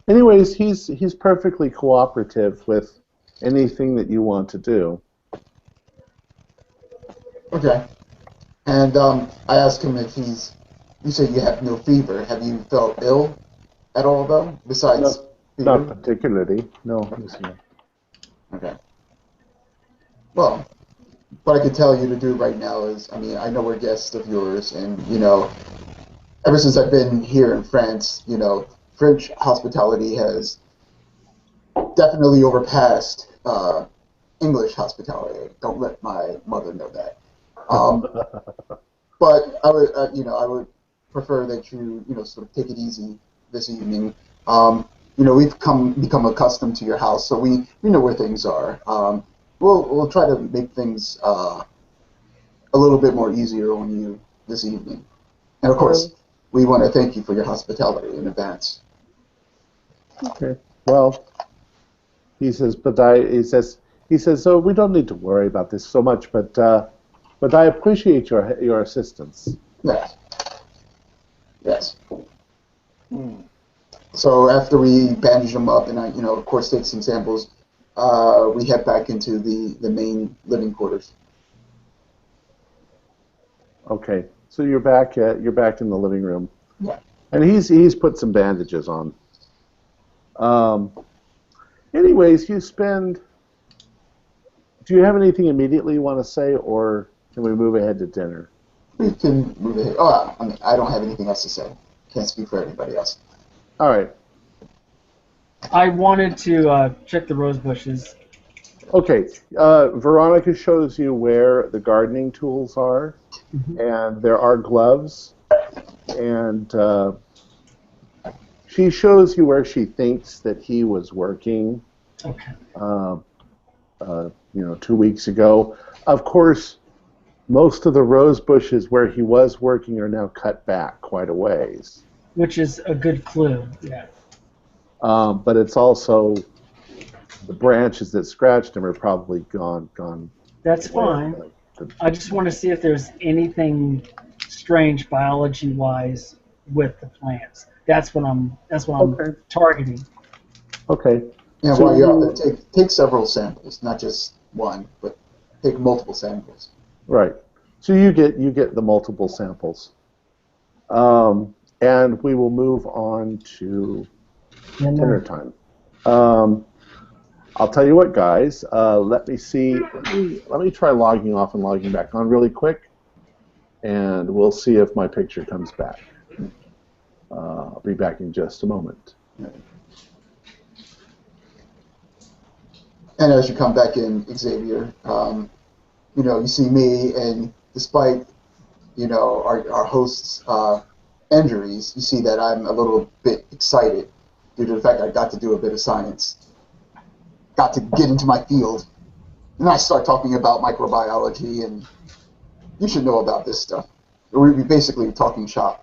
Anyways, he's perfectly cooperative with anything that you want to do. Okay. And I asked him if he's. You said you have no fever. Have you felt ill at all, though? Besides fever? Not particularly. No. He's not. Okay. Well, what I could tell you to do right now is, I mean, I know we're guests of yours, and, you know, ever since I've been here in France, you know, French hospitality has definitely overpassed English hospitality. Don't let my mother know that. But I would, I would prefer that you sort of take it easy this evening. We've become accustomed to your house, so we know where things are. We'll try to make things a little bit more easier on you this evening. And of course, we want to thank you for your hospitality in advance. Okay. Well, he says, so we don't need to worry about this so much, but I appreciate your assistance. Yes. Yes. So after we bandage them up and I, of course, take some samples, we head back into the main living quarters. Okay. So you're back in the living room. Yeah. And he's put some bandages on. Anyways, do you have anything immediately you want to say, or can we move ahead to dinner? We can move ahead. Oh, I mean, I don't have anything else to say. Can't speak for everybody else. All right. I wanted to check the rose bushes. Okay. Veronica shows you where the gardening tools are, and there are gloves, and she shows you where she thinks that he was working. Okay. 2 weeks ago. Of course, most of the rose bushes where he was working are now cut back quite a ways. Which is a good clue. Yeah. But it's also the branches that scratched him are probably gone. That's away. fine. I just want to see if there's anything strange biology-wise with the plants. That's what I'm Okay. targeting. Okay. Yeah, So while you're out there, take several samples, not just one, but take multiple samples. Right. So you get the multiple samples. And we will move on to dinner time. I'll tell you what, guys. Let me see. Let me try logging off and logging back on really quick, and we'll see if my picture comes back. I'll be back in just a moment. And as you come back in, Xavier, you see me, and despite our host's injuries, you see that I'm a little bit excited due to the fact I got to do a bit of science, got to get into my field, and I start talking about microbiology, and you should know about this stuff. We're basically talking shop.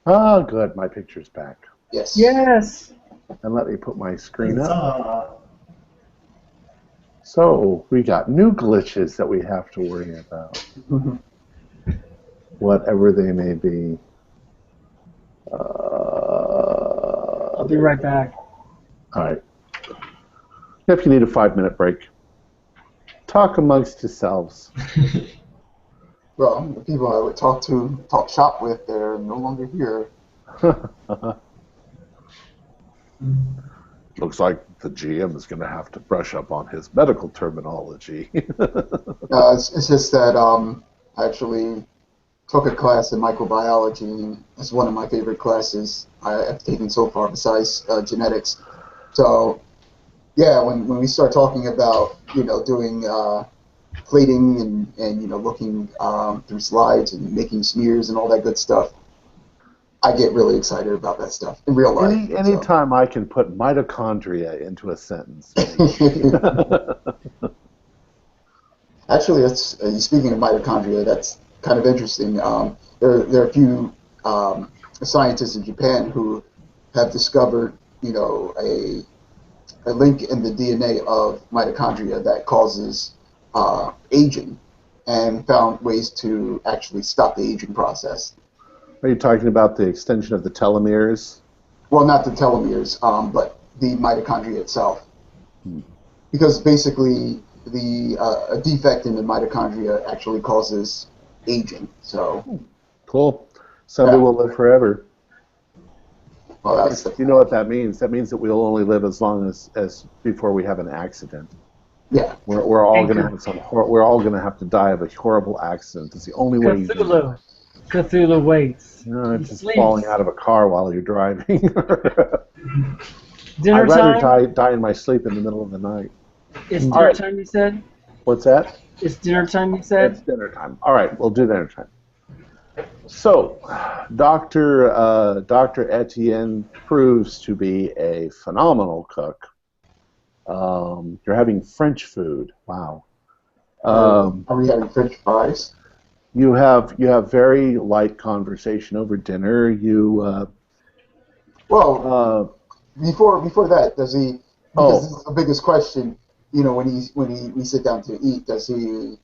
Ah, good. My picture's back. Yes. Yes. And let me put my screen up. Huzzah. So, we got new glitches that we have to worry about. Whatever they may be. I'll be right back. All right. If you need a 5-minute break, talk amongst yourselves. Well, the people I would talk shop with, they're no longer here. Looks like the GM is going to have to brush up on his medical terminology. It's just that I actually took a class in microbiology. It's one of my favorite classes I've taken so far, besides genetics. So, yeah, when we start talking about doing plating and looking through slides and making smears and all that good stuff, I get really excited about that stuff in real life. Anytime I can put mitochondria into a sentence. Actually, that's speaking of mitochondria, that's kind of interesting. There are a few scientists in Japan who have discovered, a link in the DNA of mitochondria that causes aging, and found ways to actually stop the aging process. Are you talking about the extension of the telomeres? Well, not the telomeres, but the mitochondria itself. Because basically, a defect in the mitochondria actually causes aging. So Cool. Somebody will live forever. Well, You know what that means? That means that we'll only live as long as before we have an accident. Yeah. We're all going to have we're all going to have to die of a horrible accident. It's the only way you can die. Cthulhu waits. It's just falling out of a car while you're driving. Dinner I'd rather time? die in my sleep in the middle of the night. It's dinner time, you said? What's that? It's dinner time, you said? It's dinner time. All right, we'll do dinner time. So, Dr. Etienne proves to be a phenomenal cook. You're having French food. Wow. Are we having French fries? You have very light conversation over dinner. You before that, does he? Because this is the biggest question. When we sit down to eat, does he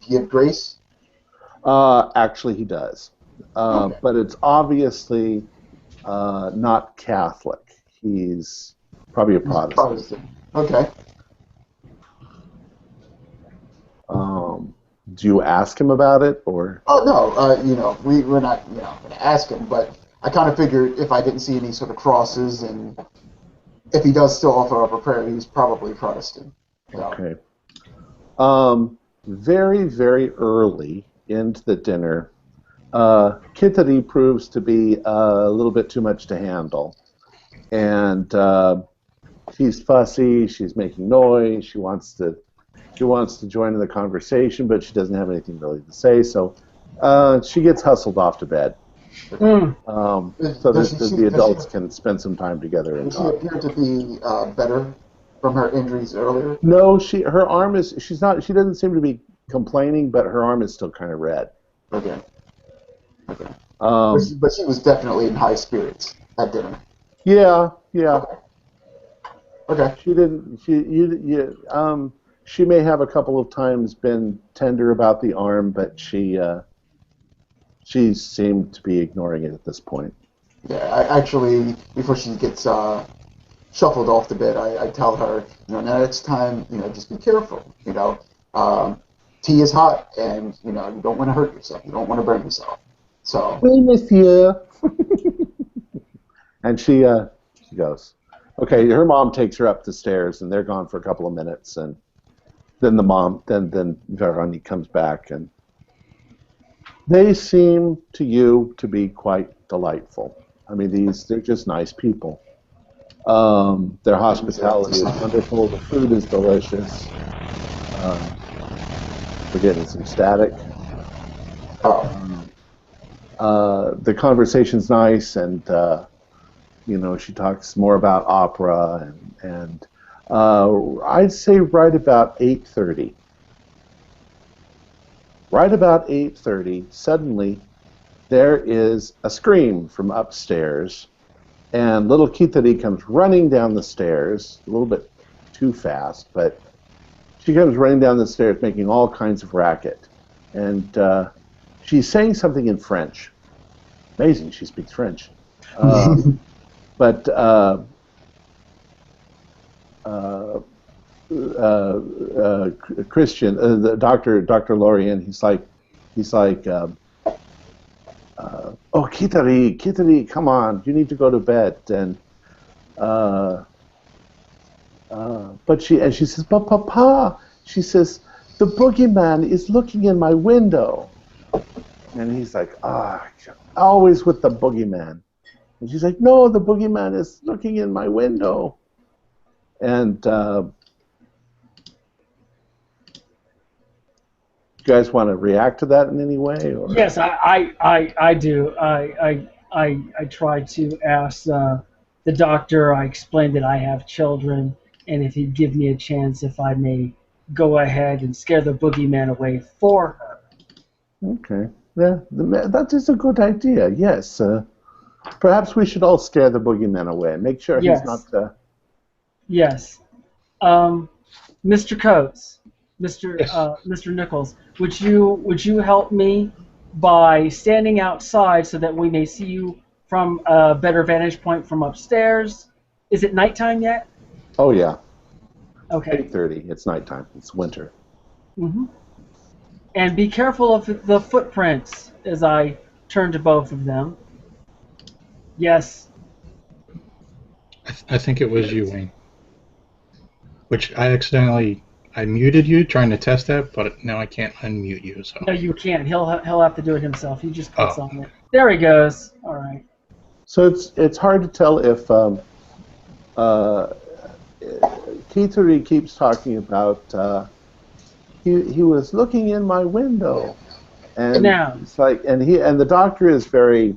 give grace? Actually, he does, Okay. but it's obviously not Catholic. He's probably a Protestant. Okay. Do you ask him about it, or? Oh no, we're not going to ask him, but I kind of figured if I didn't see any sort of crosses, and if he does still offer up a prayer, he's probably Protestant. So. Okay. Very, very early into the dinner, Kitty proves to be a little bit too much to handle, and she's fussy. She's making noise. She wants to join in the conversation, but she doesn't have anything really to say. So she gets hustled off to bed. So that the adults can spend some time together and talk. Does she appear to be better from her injuries earlier? No, her arm is. She doesn't seem to be complaining, but her arm is still kind of red. Okay. But she was definitely in high spirits at dinner. Yeah. Okay. She didn't. She may have a couple of times been tender about the arm, but she seemed to be ignoring it at this point. Yeah, I actually, before she gets shuffled off to bed, I tell her, next time, just be careful. Tea is hot, and you don't want to hurt yourself. You don't want to burn yourself. So. Oui, monsieur. And she goes. Okay, her mom takes her up the stairs, and they're gone for a couple of minutes, and then then Veronique comes back, and they seem to you to be quite delightful. I mean, they're just nice people. Their hospitality is wonderful. The food is delicious. We're getting some static. The conversation's nice, and she talks more about opera, and I'd say right about 8:30. Right about 8:30, suddenly there is a scream from upstairs, and little Kitari comes running down the stairs, a little bit too fast, but she comes running down the stairs making all kinds of racket. And she's saying something in French. Amazing, she speaks French. But Christian, the Dr. Lorien, he's like, oh, Kitari, come on, you need to go to bed. And but she says, but Papa, she says, the boogeyman is looking in my window. And he's like, always with the boogeyman. And she's like, no, the boogeyman is looking in my window. And you guys want to react to that in any way? Or? Yes, I do. I try to ask the doctor. I explained that I have children, and if he'd give me a chance, if I may go ahead and scare the boogeyman away for her. Okay. Yeah, that is a good idea. Yes. Perhaps we should all scare the boogeyman away. Make sure he's not. Yes. Mr. Coates, Mr. Yes. Mr. Nichols, would you help me by standing outside so that we may see you from a better vantage point from upstairs? Is it nighttime yet? Oh yeah. Okay. 8:30. It's nighttime. It's winter. Mm-hmm. And be careful of the footprints as I turn to both of them. Yes. I think it was you, Wayne. Which I muted you trying to test that, but now I can't unmute you. So. No, you can't. He'll have to do it himself. He just puts on it. There he goes. All right. So it's hard to tell if Kitari keeps talking about he was looking in my window, and Now. it's like and the doctor is very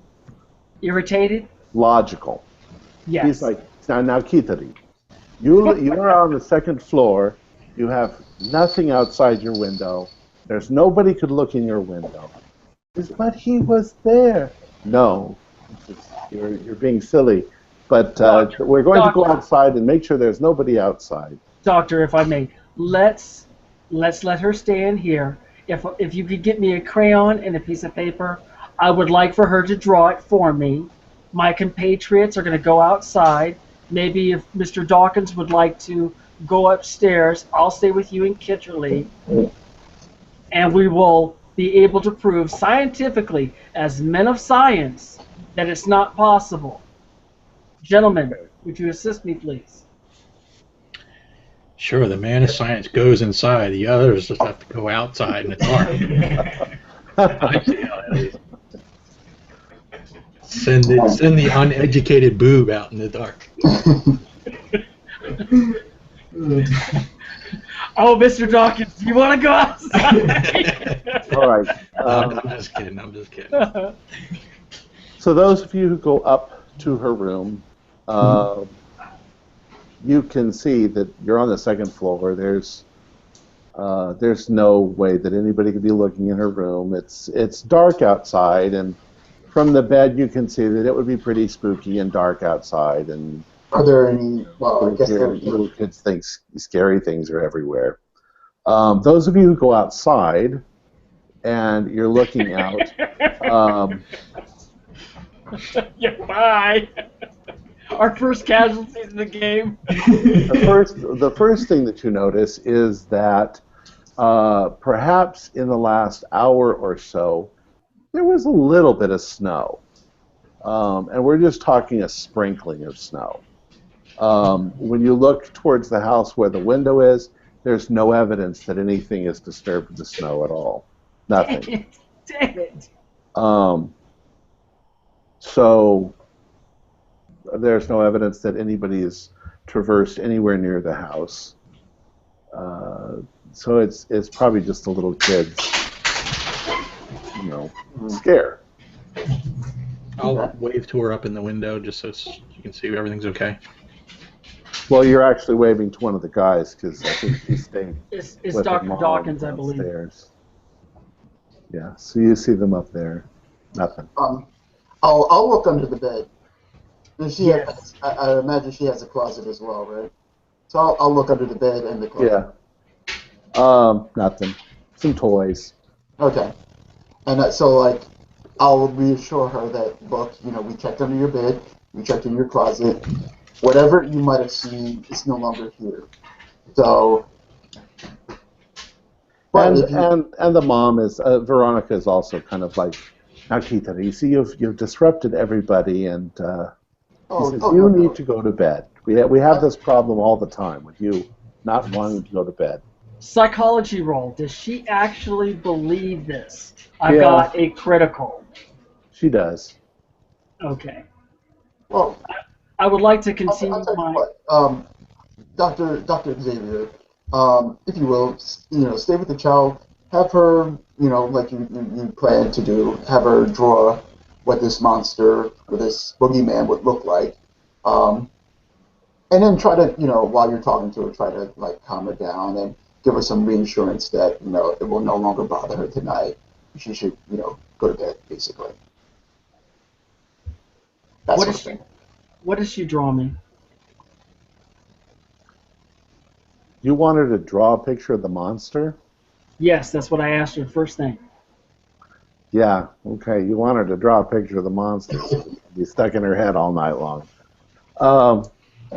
Irritated? logical. Yes. He's like, now Kitari, you are on the second floor. You have nothing outside your window. There's nobody could look in your window. But he was there. No, you're being silly. But we're going to go outside and make sure there's nobody outside. Doctor, if I may, let's let her stay in here. If you could get me a crayon and a piece of paper, I would like for her to draw it for me. My compatriots are going to go outside. Maybe if Mr. Dawkins would like to go upstairs, I'll stay with you in Kitterly, and we will be able to prove scientifically, as men of science, that it's not possible. Gentlemen, would you assist me, please? Sure, the man of science goes inside. The others just have to go outside in the dark. I see how that is. Send the uneducated boob out in the dark. Oh, Mr. Dawkins, do you want to go outside? All right. I'm just kidding. So those of you who go up to her room, you can see that you're on the second floor. There's no way that anybody could be looking in her room. It's dark outside, and from the bed you can see that it would be pretty spooky and dark outside. And Are there any? Well, I guess little kids think scary things are everywhere. Those of you who go outside and you're looking out. Yeah, bye. Our first casualties in the game. The first thing that you notice is that perhaps in the last hour or so there was a little bit of snow, and we're just talking a sprinkling of snow. When you look towards the house where the window is, there's no evidence that anything is disturbed with the snow at all. Nothing. Dang it. So there's no evidence that anybody has traversed anywhere near the house. So it's probably just a little kid's, scare. I'll wave to her up in the window just so you can see everything's okay. Well, you're actually waving to one of the guys because I think he's staying. It's with Dr. mom Dawkins, I believe. downstairs. Yeah, so you see them up there. Nothing. I'll look under the bed. And Yes. I imagine she has a closet as well, right? So I'll look under the bed and the closet. Yeah. Nothing. Some toys. Okay. And so, like, I'll reassure her that, look, we checked under your bed, we checked in your closet. Whatever you might have seen is no longer here. So, but And the mom is Veronica is also kind of like, now Keita, you see you've disrupted everybody, and he says you need to go to bed. We have this problem all the time with you not wanting to go to bed. Psychology roll. Does she actually believe this? I got a critical. She does. Okay. Well, I would like to continue I'll tell my. you what, Dr. Xavier, if you will, stay with the child. Have her, like you plan to do, have her draw what this monster, what this boogeyman would look like, and then try to, while you're talking to her, try to like calm her down and give her some reassurance that it will no longer bother her tonight. She should, go to bed, basically. That sort of thing. What does she draw me? You want her to draw a picture of the monster? Yes, that's what I asked her first thing. Yeah, okay. You want her to draw a picture of the monster. Be stuck in her head all night long.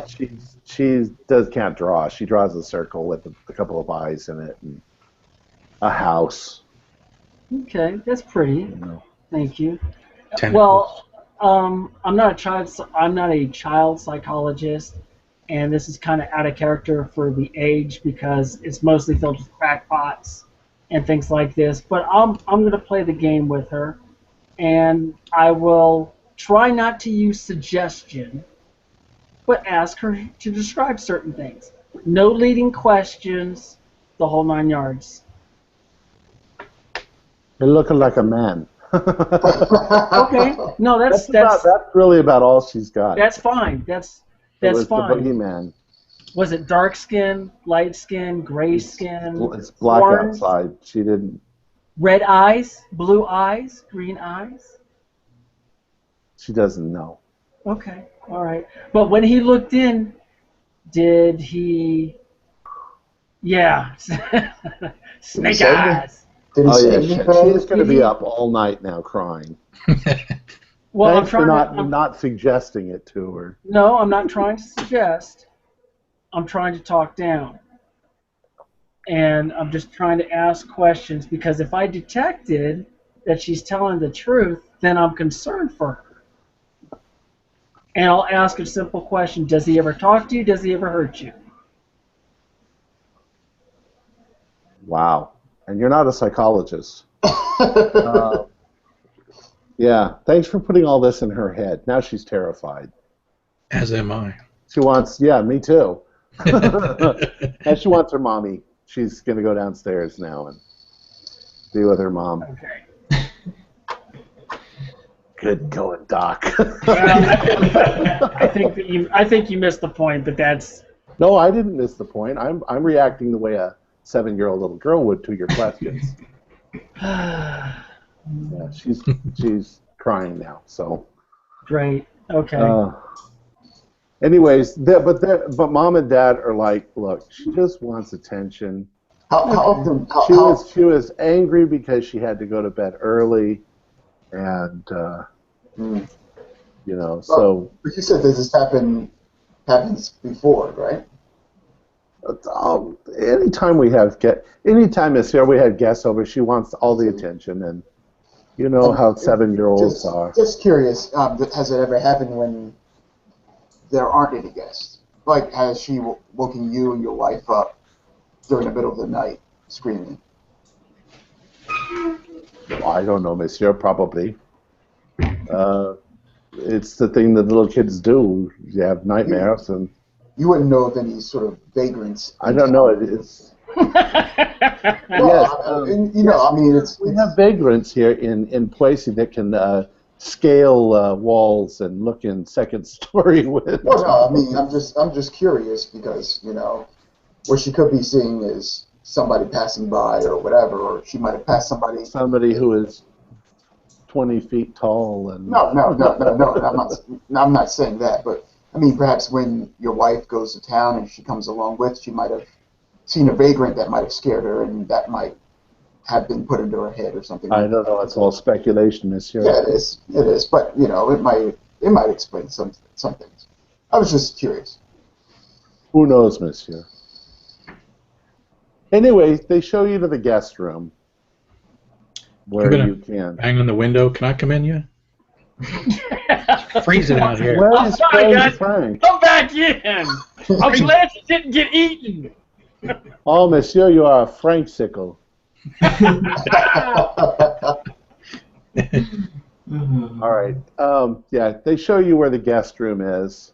She can't draw. She draws a circle with a couple of eyes in it and a house. Okay, that's pretty. Thank you. Tentacles. Well, I'm not a child psychologist, and this is kind of out of character for the age because it's mostly filled with crackpots and things like this. But I'm going to play the game with her, and I will try not to use suggestion, but ask her to describe certain things. No leading questions, the whole 9 yards. You're looking like a man. Okay, no, that's really about all she's got. That's fine. That's fine. The boogeyman. Was it dark skin, light skin, gray skin? It's black horns, outside. She didn't. Red eyes, blue eyes, green eyes. She doesn't know. Okay, all right. But when he looked in, did he? Yeah, snake eyes. Did he say she's going to be up all night now crying. Well, Thanks for not suggesting it to her. No, I'm not trying to suggest. I'm trying to talk down. And I'm just trying to ask questions because if I detected that she's telling the truth, then I'm concerned for her. And I'll ask a simple question. Does he ever talk to you? Does he ever hurt you? Wow. And you're not a psychologist. Yeah, thanks for putting all this in her head. Now she's terrified. As am I. She wants, me too. And she wants her mommy. She's going to go downstairs now and be with her mom. Okay. Good going, Doc. I think you missed the point, but that's. No, I didn't miss the point. I'm reacting the way a 7-year-old little girl would to your questions. Yeah, she's crying now. So. Great. Okay. Anyways, but mom and dad are like, look, she just wants attention. She was angry because she had to go to bed early, and so. But you said this happens before, right? Anytime Miss Sarah, we had guests over, she wants all the attention, and you know how 7-year-olds are. Just curious, has it ever happened when there aren't any guests? Like, has she woken you and your wife up during the middle of the night screaming? Well, I don't know, Monsieur, probably. It's the thing that little kids do. You have nightmares, and you wouldn't know of any sort of vagrants. I don't know. It's yes. We have vagrants here in Poissy that can scale walls and look in second story windows. Well, no, I'm just curious because what she could be seeing is somebody passing by or whatever, or she might have passed somebody who is 20 feet tall and. No. I'm not saying that, but I mean, perhaps when your wife goes to town and she comes along with, she might have seen a vagrant that might have scared her, and that might have been put into her head or something. I don't know. It's all speculation, monsieur. Yeah, it is. It is, but it might explain some things. I was just curious. Who knows, monsieur? Anyway, they show you to the guest room where you can. Bang on the window. Can I come in yet? Freezing out here. Where is Frank? Come back in! I'm glad you didn't get eaten! Oh, monsieur, you are a Frank sickle. All right. Yeah, they show you where the guest room is,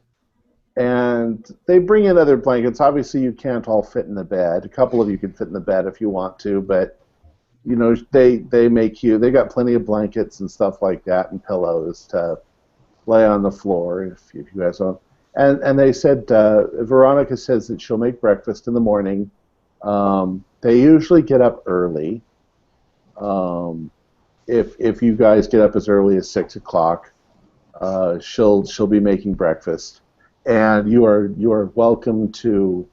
and they bring in other blankets. Obviously, you can't all fit in the bed. A couple of you can fit in the bed if you want to, but they make you. They got plenty of blankets and stuff like that, and pillows to lay on the floor if you guys want. And they said Veronica says that she'll make breakfast in the morning. They usually get up early. If you guys get up as early as 6 o'clock, she'll be making breakfast, and you are welcome to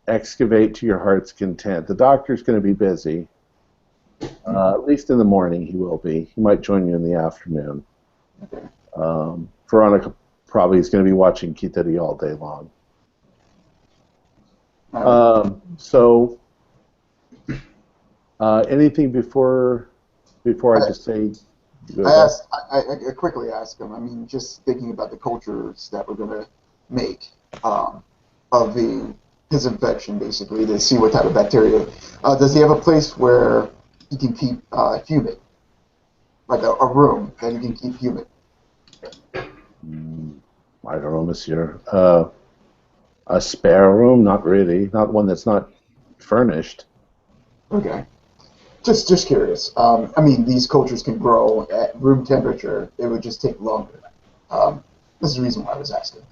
excavate to your heart's content. The doctor's going to be busy, at least in the morning. He will be. He might join you in the afternoon. Veronica probably is going to be watching Kitari all day long. So, anything before I just say? I quickly asked him. I mean, just thinking about the cultures that we're going to make of his infection, basically, to see what type of bacteria. Does he have a place where he can keep humid, like a room that he can keep humid? I don't know, monsieur. A spare room? Not really. Not one that's not furnished. Okay. Just curious. I mean, these cultures can grow at room temperature. It would just take longer. This is the reason why I was asking.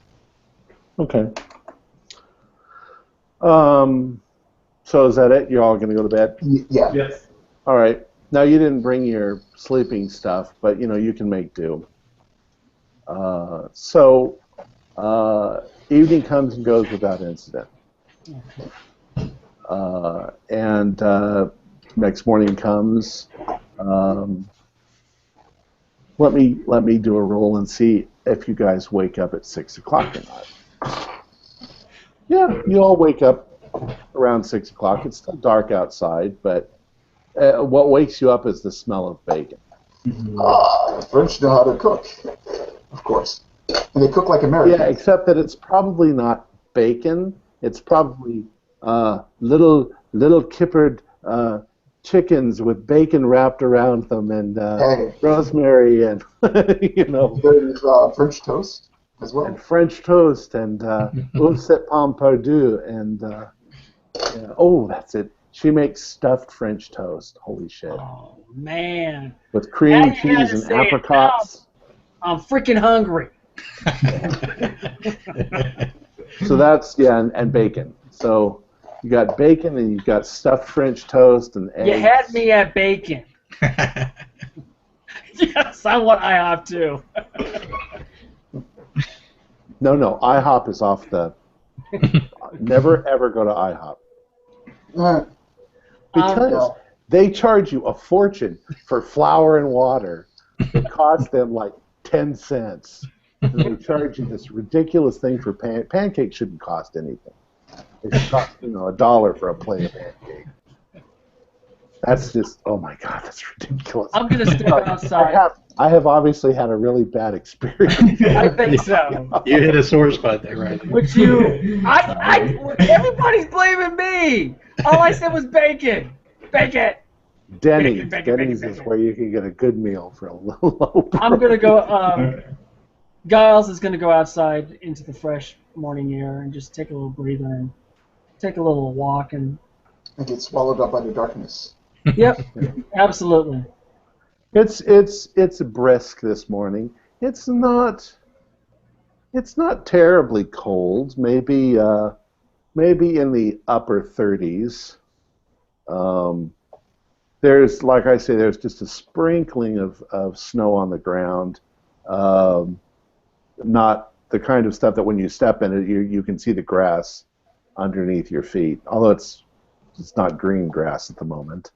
Okay. So is that it? You're all going to go to bed? Yeah. Yes. All right. Now, you didn't bring your sleeping stuff, but, you can make do. Evening comes and goes without incident. And next morning comes. Let me do a roll and see if you guys wake up at 6 o'clock or not. Yeah, you all wake up around 6 o'clock. It's still dark outside, but what wakes you up is the smell of bacon. The French know how to cook, of course. And they cook like Americans. Yeah, except that it's probably not bacon. It's probably little kippered chickens with bacon wrapped around them and rosemary and There's French toast as well. And French toast and ouvset pomme perdue and that's it. She makes stuffed French toast. Holy shit! Oh man! With cream cheese and apricots. I'm freaking hungry. So that's and bacon. So you got bacon and you got stuffed French toast and eggs. You had me at bacon. Yes, I want IHOP too. No, IHOP is off the. Never ever go to IHOP. Because they charge you a fortune for flour and water. It costs them like 10 cents. And they charge you this ridiculous thing for pancakes. Shouldn't cost anything. It should cost $1 for a plate of pancakes. That's just oh my god, that's ridiculous. I'm gonna step outside. I have obviously had a really bad experience. I think so. You hit a sore spot there, right? But everybody's blaming me. All I said was bacon. Bacon. Denny's. Bacon, Denny's bacon. is where you can get a good meal for a little low price. I'm gonna go. Giles is gonna go outside into the fresh morning air and just take a little breather and take a little walk and get swallowed up by the darkness. Yep, absolutely. It's brisk this morning. It's not terribly cold. Maybe in the upper 30s. there's, like I say, there's just a sprinkling of snow on the ground. Not the kind of stuff that when you step in it, you can see the grass underneath your feet. Although it's not green grass at the moment.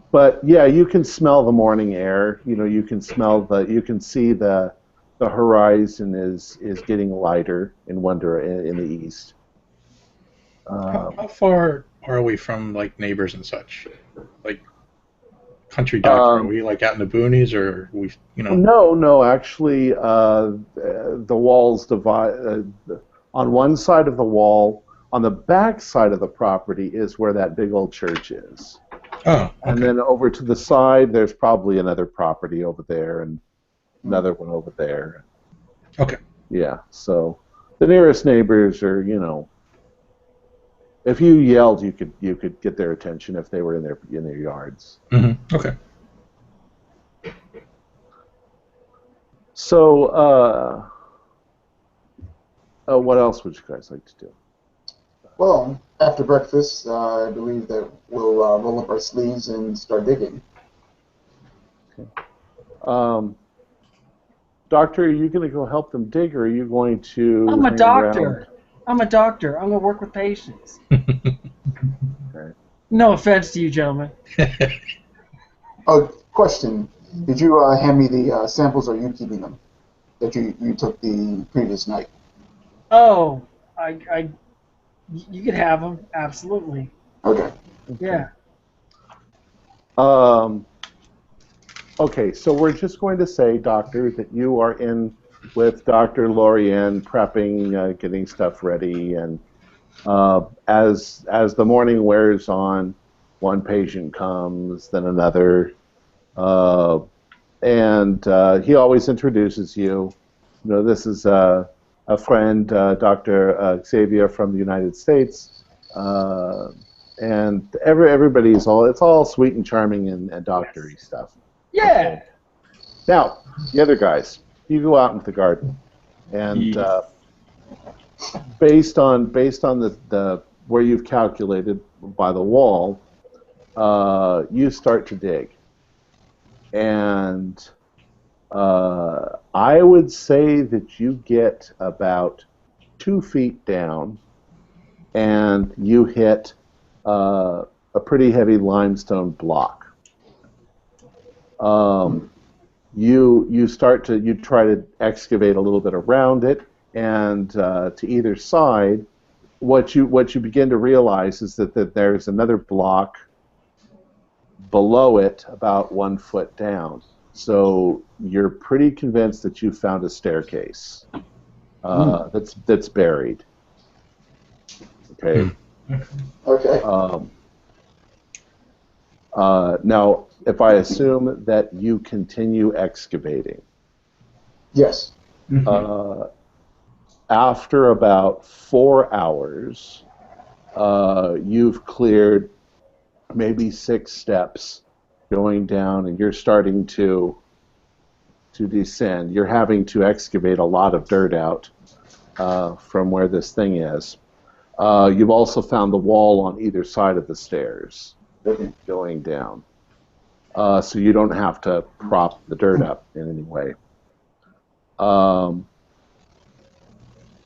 But yeah, you can smell the morning air. You can smell you can see the horizon is getting lighter in in the east. How far are we from like neighbors and such? Like country doctor, are we like out in the boonies, or No, actually, the walls divide. On one side of the wall, on the back side of the property is where that big old church is. Oh, okay. And then over to the side, there's probably another property over there and another one over there. Okay. Yeah, so the nearest neighbors are, if you yelled, you could get their attention if they were in their yards. Mm-hmm. Okay. So, what else would you guys like to do? Well, after breakfast, I believe that we'll roll up our sleeves and start digging. Okay. Doctor, are you going to go help them dig, or are you going to I'm a hang doctor. around? I'm a doctor. I'm going to work with patients. Okay. No offense to you, gentlemen. Oh, question. Did you hand me the samples, or are you keeping them that you took the previous night? Oh, you could have them. Absolutely. Okay. Yeah. Okay, so we're just going to say, Doctor, that you are in with Dr. Lorien, prepping, getting stuff ready, and as the morning wears on, one patient comes, then another, and he always introduces you. This is a friend, Dr. Xavier from the United States, and everybody's it's all sweet and charming and doctory stuff. Yeah. Okay. Now, the other guys, you go out into the garden, and based on the where you've calculated by the wall, you start to dig, and I would say that you get about 2 feet down, and you hit a pretty heavy limestone block. You try to excavate a little bit around it, and to either side, what you begin to realize is that there's another block below it, about 1 foot down. So you're pretty convinced that you found a staircase that's buried. Okay. Okay. Now, if I assume that you continue excavating, Yes. After about 4 hours, you've cleared maybe 6 steps going down, and you're starting to descend. You're having to excavate a lot of dirt out from where this thing is. You've also found the wall on either side of the stairs going down. So you don't have to prop the dirt up in any way.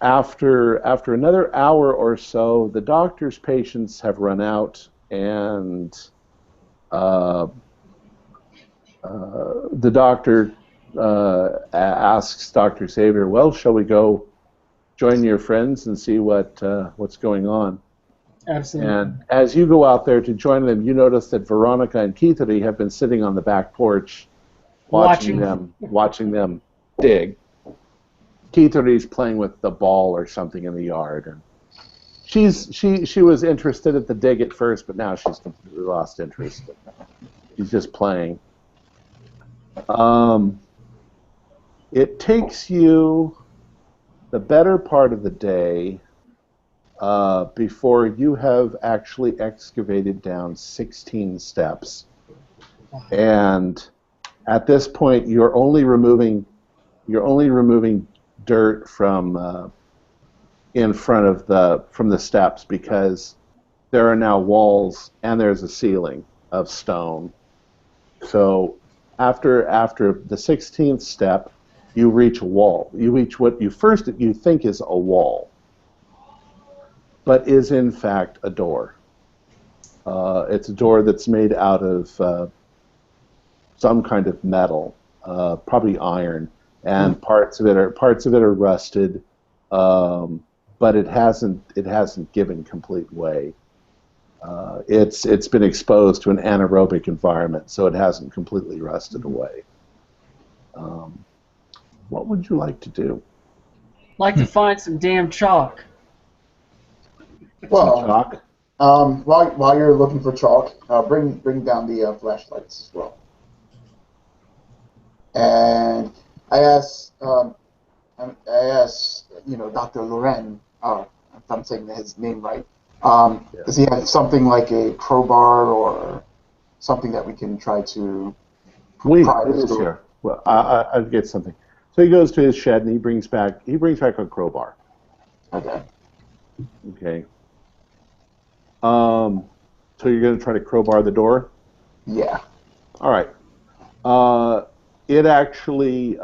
After another hour or so, the doctor's patients have run out, and the doctor asks Dr. Xavier, "Well, shall we go join your friends and see what's going on?" Absolutely. And as you go out there to join them, you notice that Veronica and Keithley have been sitting on the back porch watching them dig. Keithley's playing with the ball or something in the yard, and she was interested at the dig at first, but now she's completely lost interest. She's just playing. It takes you the better part of the day before you have actually excavated down 16 steps, and at this point you're only removing dirt from in front of from the steps, because there are now walls and there's a ceiling of stone. So after the 16th step, you reach a wall. You reach what you think is a wall, but is in fact a door. It's a door that's made out of some kind of metal, probably iron, and parts of it are rusted, but it hasn't given complete way. It's been exposed to an anaerobic environment, so it hasn't completely rusted away. What would you like to do? Like to find some damn chalk. Well, Chalk? while you're looking for chalk, bring down the flashlights as well. And I asked, Dr. Lorien, if I'm saying his name right, does he have something like a crowbar or something that we can try to pry It this is door? here. Well, I'll get something. So he goes to his shed and he brings back a crowbar. Okay. Okay. So you're going to try to crowbar the door? Yeah. All right. It actually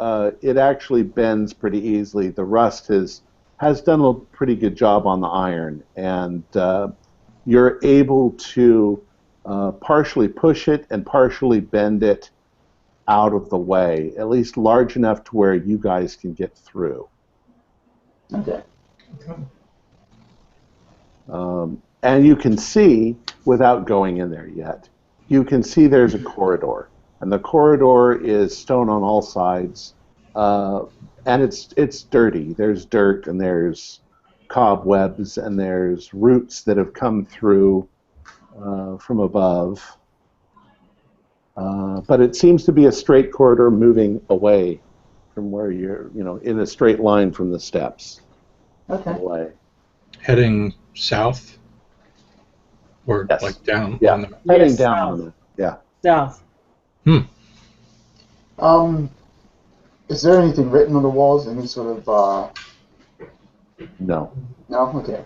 bends pretty easily. The rust has done a pretty good job on the iron, and you're able to partially push it and partially bend it out of the way, at least large enough to where you guys can get through. Okay. And you can see, without going in there yet, you can see there's a corridor. And the corridor is stone on all sides, and it's dirty. There's dirt, and there's cobwebs, and there's roots that have come through from above. But it seems to be a straight corridor moving away from where you're, in a straight line from the steps. Okay. Away. Heading south? Or Yes. like down? Yeah. On the, Heading Yes, down. south. Yeah. South. Is there anything written on the walls? Any sort of No. No? Okay.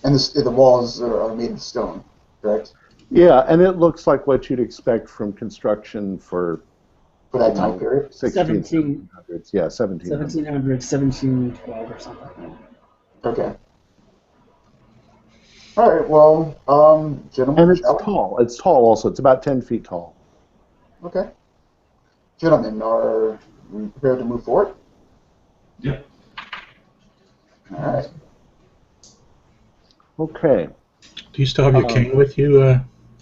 And the walls are made of stone, correct? Yeah, and it looks like what you'd expect from construction for that time period? 1700s. Yeah, 1700s. 1700, 1712 or something. Okay. All right. Well, gentlemen. And it's tall. It's tall also. It's about 10 feet tall. Okay. Gentlemen, are we prepared to move forward? Yep. All right. Okay. do you still have your cane with you,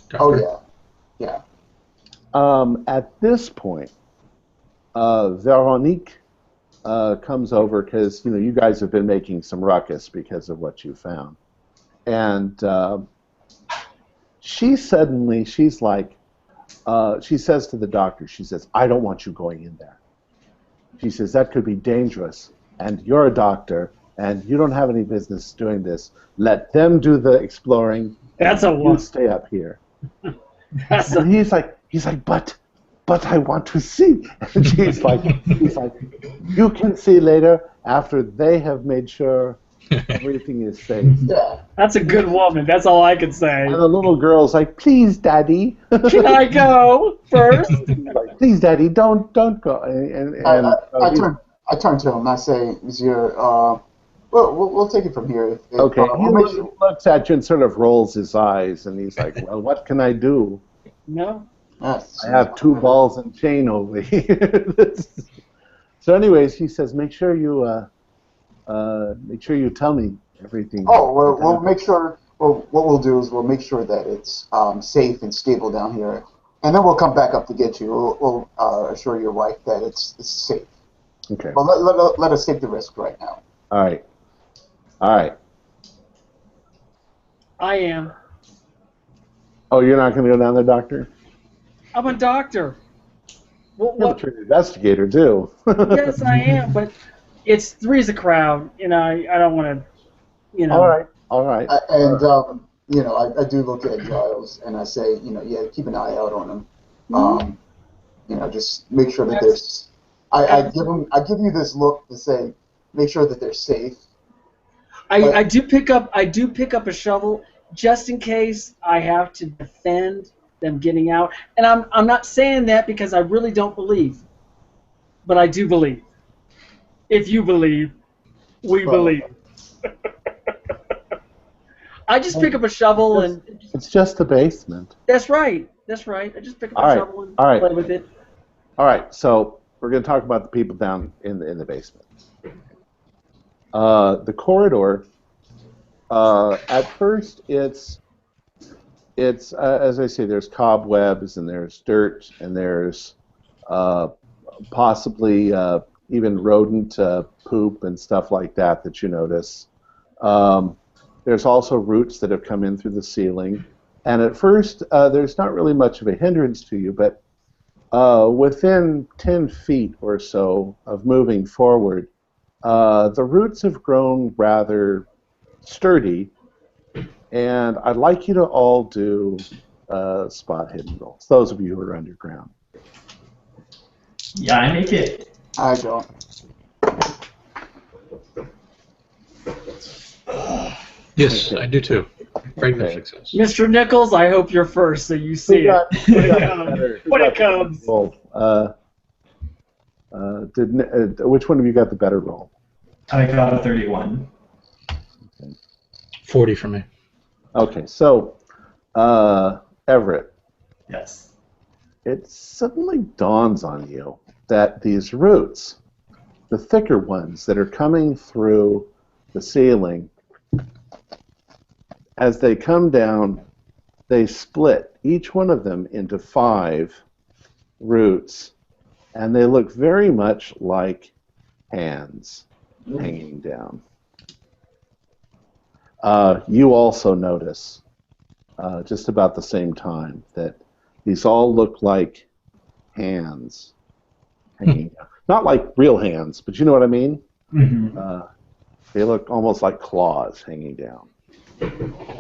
Doctor? Oh yeah. At this point, Veronique comes over because you guys have been making some ruckus because of what you found, and she's like, she says to the doctor, she says, "I don't want you going in there." She says that could be dangerous, and you're a doctor, and you don't have any business doing this. Let them do the exploring. That's a You one. stay up here. That's And he's like, but I want to see. And he's like, you can see later after they have made sure everything is safe. Yeah. That's a good woman. That's all I can say. And the little girl's like, please, Daddy. Can I go first? Like, please, Daddy, don't go. And I turn to him and I say, Monsieur, we'll take it from here. okay, he we'll make sure. looks at you and sort of rolls his eyes, and he's like, well, what can I do? No. Yes. I have 2 balls and chain over here. So anyways, he says, make sure you tell me everything. Oh, we'll make sure. Well, what we'll do is we'll make sure that it's safe and stable down here, and then we'll come back up to get you. We'll assure your wife that it's safe. Okay. Well, let us take the risk right now. All right. I am. Oh, you're not going to go down there, Doctor? I'm a doctor. You're an investigator, too. Yes, I am, but it's three's a crowd. I don't want to, All right. I do look at Giles and I say, keep an eye out on him. Just make sure that there's. I give you this look to say, make sure that they're safe. I do pick up a shovel just in case I have to defend them getting out. And I'm not saying that because I really don't believe, but I do believe. If you believe, we believe. I just pick up a shovel and... It's just the basement. That's right. That's right. I just pick up a shovel and play with it. All right, so we're going to talk about the people down in the basement. The corridor, at first it's as I say, there's cobwebs and there's dirt and there's possibly even rodent poop and stuff like that you notice. There's also roots that have come in through the ceiling. And at first, there's not really much of a hindrance to you, but within 10 feet or so of moving forward, the roots have grown rather sturdy, and I'd like you to all do spot hidden rolls, those of you who are underground. Yeah, I make it. I don't. Yes, I do too. Regular success. Mr. Nichols, I hope you're first so you see it. When it comes. Which one of you got the better roll? I got a 31. 40 for me. Okay, so Everett. Yes. It suddenly dawns on you that these roots, the thicker ones that are coming through the ceiling, as they come down, they split, each one of them, into 5 roots, and they look very much like hands hanging down. You also notice, just about the same time, that these all look like hands hanging down. Not like real hands, but you know what I mean? Mm-hmm. They look almost like claws hanging down.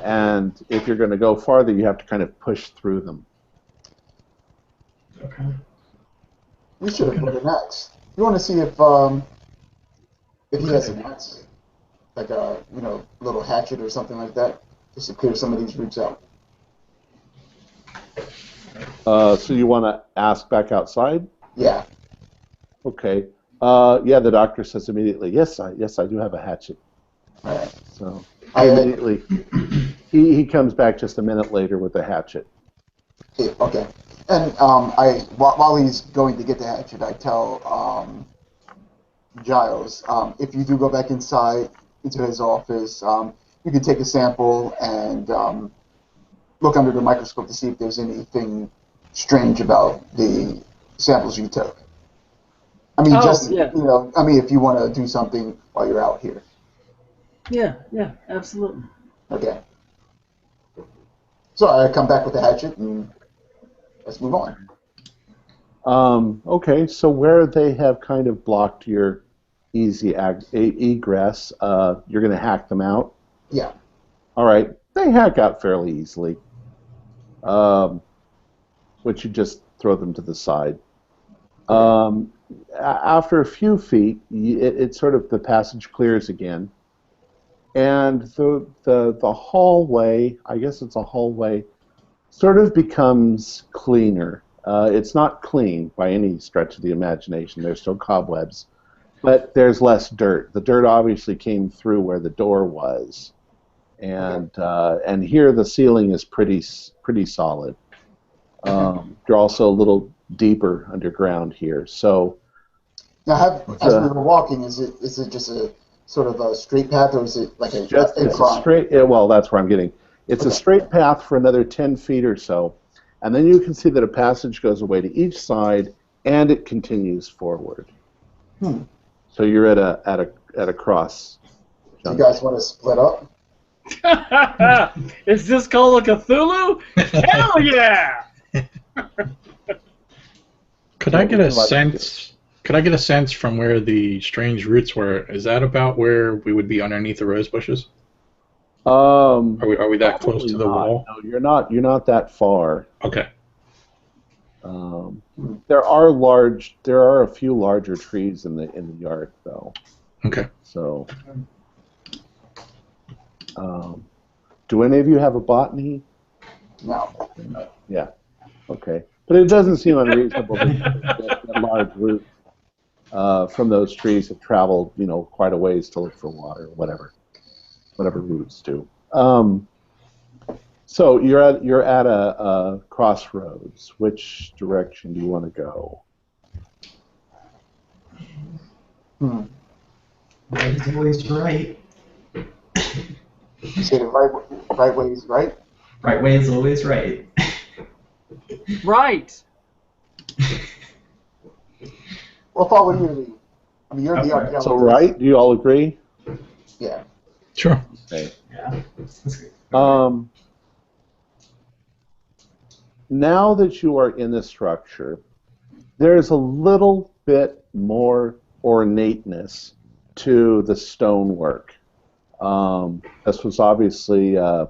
And if you're going to go farther, you have to kind of push through them. Okay. We should have put an axe. You want to see if he has an axe, like a little hatchet or something like that, just to clear some of these roots out. So you want to ask back outside? Yeah. Okay. Yeah, the doctor says immediately, yes, I do have a hatchet. All right. So immediately, he comes back just a minute later with a hatchet. Okay. And while he's going to get the hatchet, I tell Giles, if you do go back inside into his office, you can take a sample and look under the microscope to see if there's anything strange about the samples you took. I mean, if you want to do something while you're out here. Yeah, absolutely. Okay. So I come back with the hatchet and let's move on. Okay, so where they have kind of blocked your easy egress, you're going to hack them out? Yeah. All right, they hack out fairly easily. Which you just throw them to the side. After a few feet, it sort of, the passage clears again, and the hallway, I guess it's a hallway, sort of becomes cleaner. It's not clean by any stretch of the imagination. There's still cobwebs, but there's less dirt. The dirt obviously came through where the door was, and here the ceiling is pretty solid. You're also a little deeper underground here, so. Now, as we were walking, is it just a sort of a straight path, or is it like a straight? Well, that's where I'm getting. It's a straight path for another 10 feet or so, and then you can see that a passage goes away to each side, and it continues forward. So you're at a cross. Do you guys want to split up? Is this Call of Cthulhu? Hell yeah! Could I get a sense? Could I get a sense from where the strange roots were? Is that about where we would be underneath the rose bushes? Are we that close to the wall? No, you're not. You're not that far. Okay. There are a few larger trees in the yard, though. Okay. So, Do any of you have a botany? No. Yeah. Okay. But it doesn't seem unreasonable that large roots from those trees have traveled, quite a ways to look for water, whatever roots do. So you're at a crossroads. Which direction do you want to go? Right is always right. You say the right way is right? Right way is always right. Right. Well, follow your lead. I mean, you're the Okay. archaeologist. So right? Do you all agree? Yeah. Sure. Okay. Yeah. That's good. Now that you are in the structure, there's a little bit more ornateness to the stonework. This was obviously a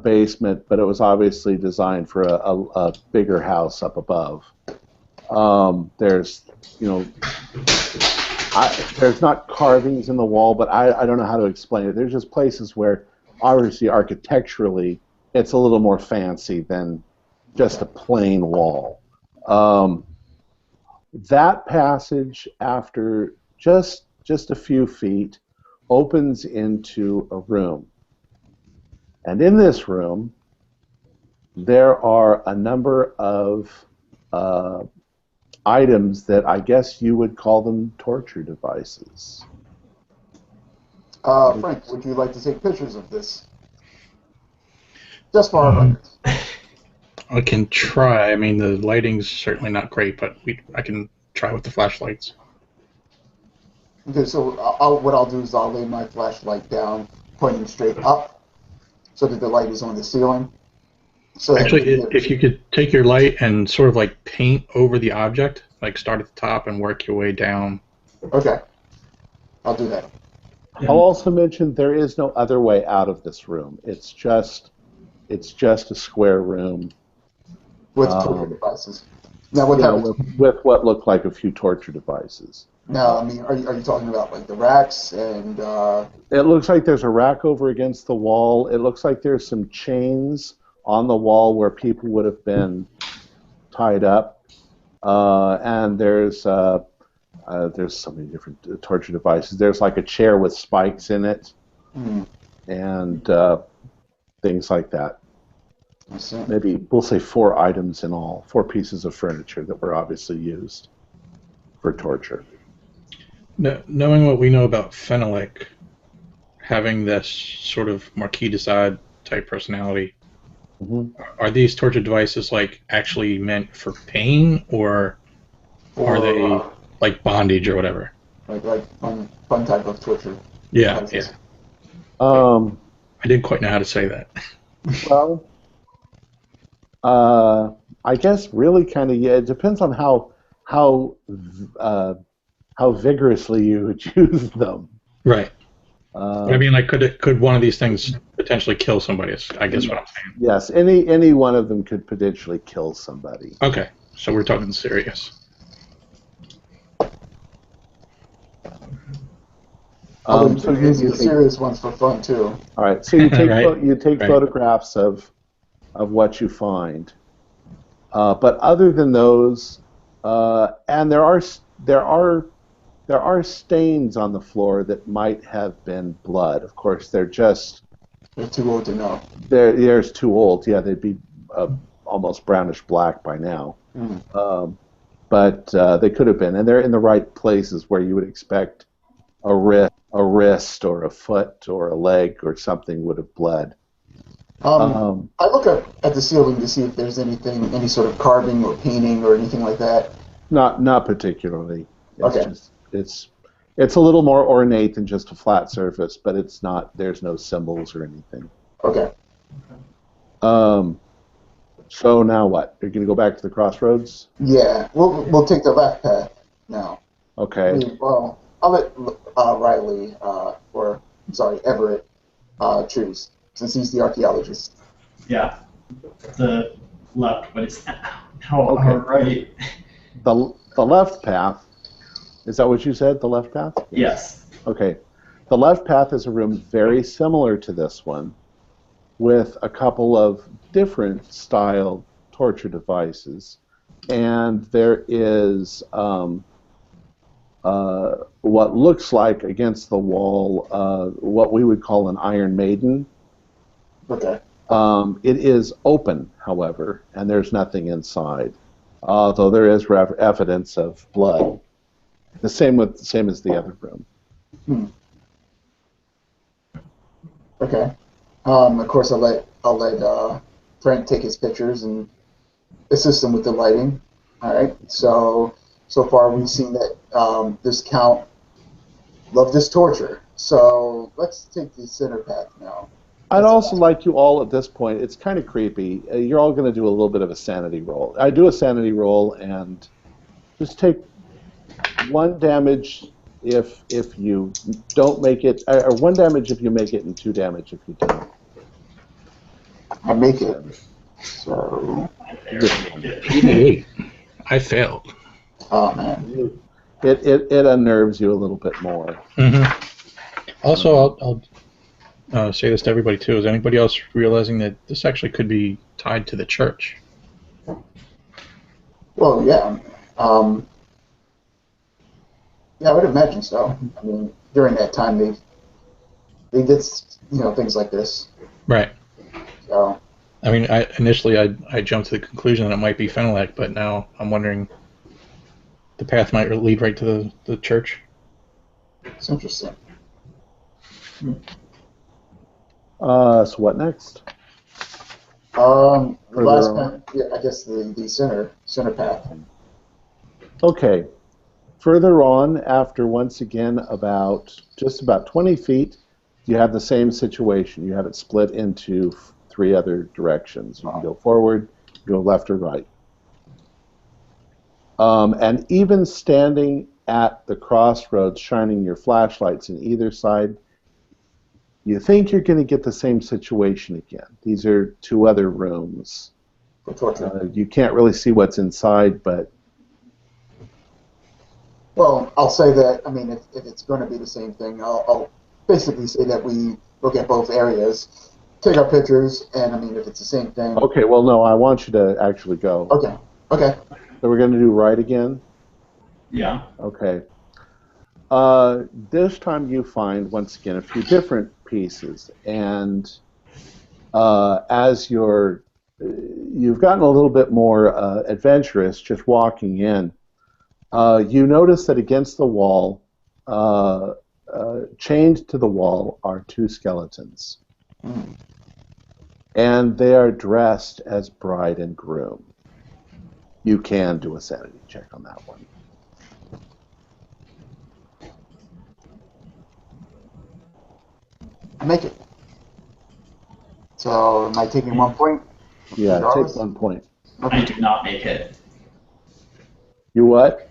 basement, but it was obviously designed for a bigger house up above. There's not carvings in the wall, but I don't know how to explain it. There's just places where, obviously, architecturally, it's a little more fancy than just a plain wall. That passage, after just a few feet, opens into a room. And in this room, there are a number of items that I guess you would call them torture devices. Frank, would you like to take pictures of this? Just for our records. I can try. I mean, the lighting's certainly not great, but I can try with the flashlights. Okay, so what I'll do is I'll lay my flashlight down, pointing straight up, so that the light is on the ceiling. So Actually, if you could take your light and sort of like paint over the object, like start at the top and work your way down. Okay, I'll do that. I'll also mention there is no other way out of this room. It's just a square room With torture devices. Now, with what looked like a few torture devices. Now, I mean, are you talking about like the racks and? It looks like there's a rack over against the wall. It looks like there's some chains on the wall where people would have been tied up, and there's so many different torture devices. There's like a chair with spikes in it, and things like that. Maybe we'll say 4 items in all, 4 pieces of furniture that were obviously used for torture. Knowing what we know about Fenelek, having this sort of Marquis de Sade type personality, are these torture devices like actually meant for pain, or are they like bondage or whatever? Like fun type of torture. Yeah, devices. yeah. I didn't quite know how to say that. Well, I guess really kind of, yeah. It depends on how vigorously you would use them. Right. I mean, like, could one of these things potentially kill somebody? Is I guess what I'm saying. Yes, any one of them could potentially kill somebody. Okay, so we're talking serious. So you use the serious ones for fun too. All right, so you take Right. you take Right. photographs of what you find, but other than those, and there are stains on the floor that might have been blood. Of course, they're too old to know. they're too old. Yeah, they'd be almost brownish black by now. But they could have been, and they're in the right places where you would expect a wrist or a foot or a leg or something would have bled. I look up at the ceiling to see if there's any sort of carving or painting or anything like that. Not particularly. Okay. It's a little more ornate than just a flat surface, but it's not. There's no symbols or anything. Okay. So now what? You're gonna go back to the crossroads? Yeah, we'll take the left path now. Okay. Well, I'll let Riley Everett choose since he's the archaeologist. Yeah. The left, but it's how Okay. right. The left path. Is that what you said? The left path? Yes. Okay. The left path is a room very similar to this one, with a couple of different style torture devices, and there is what looks like against the wall what we would call an Iron Maiden. Okay. It is open, however, and there's nothing inside, although there is evidence of blood. The same as the other room. Okay. Of course, I'll let Frank take his pictures and assist him with the lighting. All right. So far we've seen that this count loved this torture. So let's take the center path now. I'd also like you all at this point. It's kind of creepy. You're all going to do a little bit of a sanity roll. I do a sanity roll and just take 1 damage if you don't make it, or 1 damage if you make it, and 2 damage if you don't. I make it. So. I failed. Oh man. It unnerves you a little bit more. Also, I'll say this to everybody too. Is anybody else realizing that this actually could be tied to the church? Well, yeah. Yeah, I would imagine so. I mean, during that time, they did things like this. Right. So. I mean, initially I jumped to the conclusion that it might be Fenelak, but now I'm wondering the path might lead right to the church. It's interesting. So what next? Last path, yeah, I guess the center path. Okay. Further on, after once again just about 20 feet, you have the same situation. You have it split into 3 other directions. You can go forward, go left or right. And even standing at the crossroads, shining your flashlights in either side, you think you're going to get the same situation again. These are 2 other rooms. You can't really see what's inside, but... Well, I'll say that, I mean, if it's going to be the same thing, I'll basically say that we look at both areas, take our pictures, and, I mean, if it's the same thing... Okay, well, no, I want you to actually go. Okay. So we're going to do right again? Yeah. Okay. This time you find, once again, a few different pieces, and as you've gotten a little bit more adventurous just walking in, you notice that against the wall, chained to the wall, are 2 skeletons. And they are dressed as bride and groom. You can do a sanity check on that one. I make it. So, am I taking 1 point? Yeah, regardless? take 1 point. I do not make it. You what?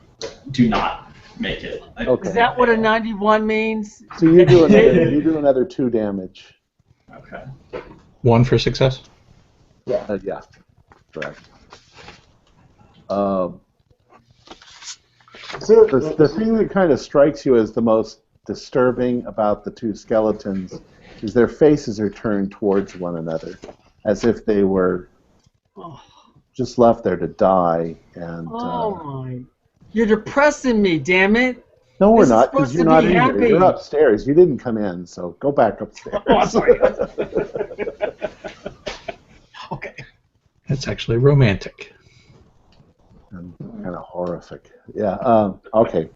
Do not make it. Okay. Is that what a 91 means? So you do another 2 damage. Okay. 1 for success? Yeah. Yeah, correct. The thing that kind of strikes you as the most disturbing about the 2 skeletons is their faces are turned towards one another, as if they were just left there to die. And my! You're depressing me, damn it! no, we're This is not, because supposed you're to not be in here. happy. You're upstairs. You didn't come in, so go back upstairs. Oh, I'm sorry. Okay. That's actually romantic. And kind of horrific. Yeah. Okay.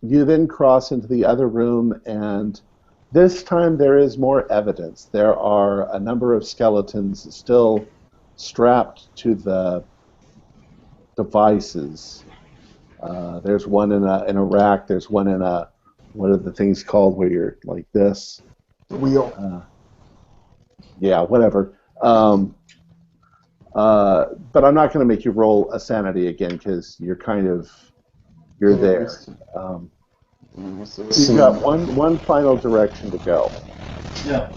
You then cross into the other room, and this time there is more evidence. There are a number of skeletons still strapped to the devices. There's one in a rack. There's one in a, what are the things called where you're like this? The wheel. Yeah, whatever. But I'm not going to make you roll a sanity again because you're there. You've got one final direction to go. Yeah.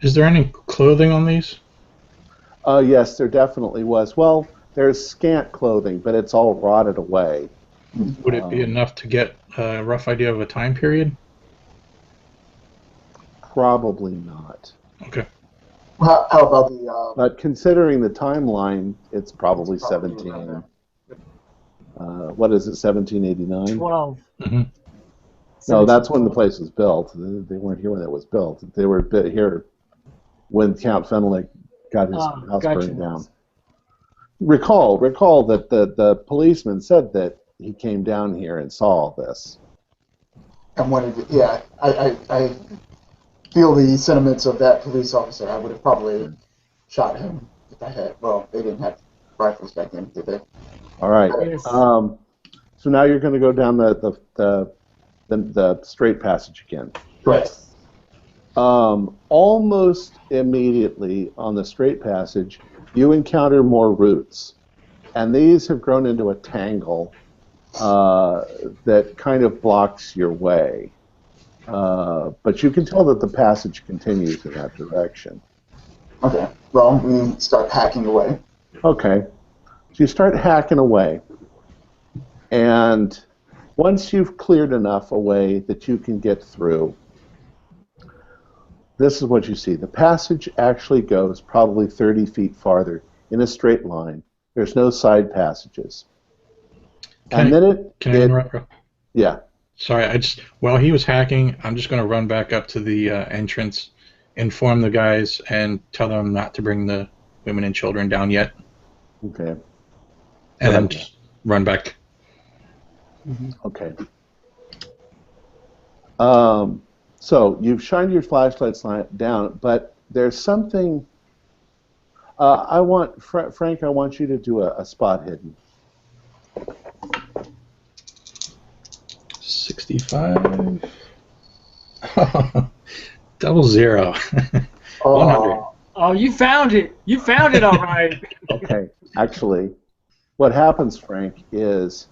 Is there any clothing on these? Yes, there definitely was. Well, there's scant clothing, but it's all rotted away. Would it be enough to get a rough idea of a time period? probably not. Okay. How about the? But considering the timeline, it's probably It's probably 17. around What is it, 1789? 12. Hmm. No, that's when the place was built. They weren't here when it was built. They were here when Count Fenwick got his house gotcha. burned down. Recall that the policeman said that he came down here and saw all this. And wanted to, yeah, I feel the sentiments of that police officer. I would have probably shot him if I had. Well, they didn't have rifles back then, did they? All right. Yes. So now you're going to go down the straight passage again. Right. Almost immediately on the straight passage, you encounter more roots, and these have grown into a tangle that kind of blocks your way. But you can tell that the passage continues in that direction. Okay. Well, we start hacking away. Okay. So you start hacking away, and once you've cleared enough away that you can get through, this is what you see. The passage actually goes probably 30 feet farther in a straight line. There's no side passages. Can I interrupt? Yeah. Sorry, while he was hacking, I'm just going to run back up to the entrance, inform the guys, and tell them not to bring the women and children down yet. Okay. And then just run back. Okay. So you've shined your flashlights down, but there's something. I want Frank. I want you to do a spot hidden. 65. 00. 100. Oh, you found it! You found it, all right. Okay. Actually, what happens, Frank, is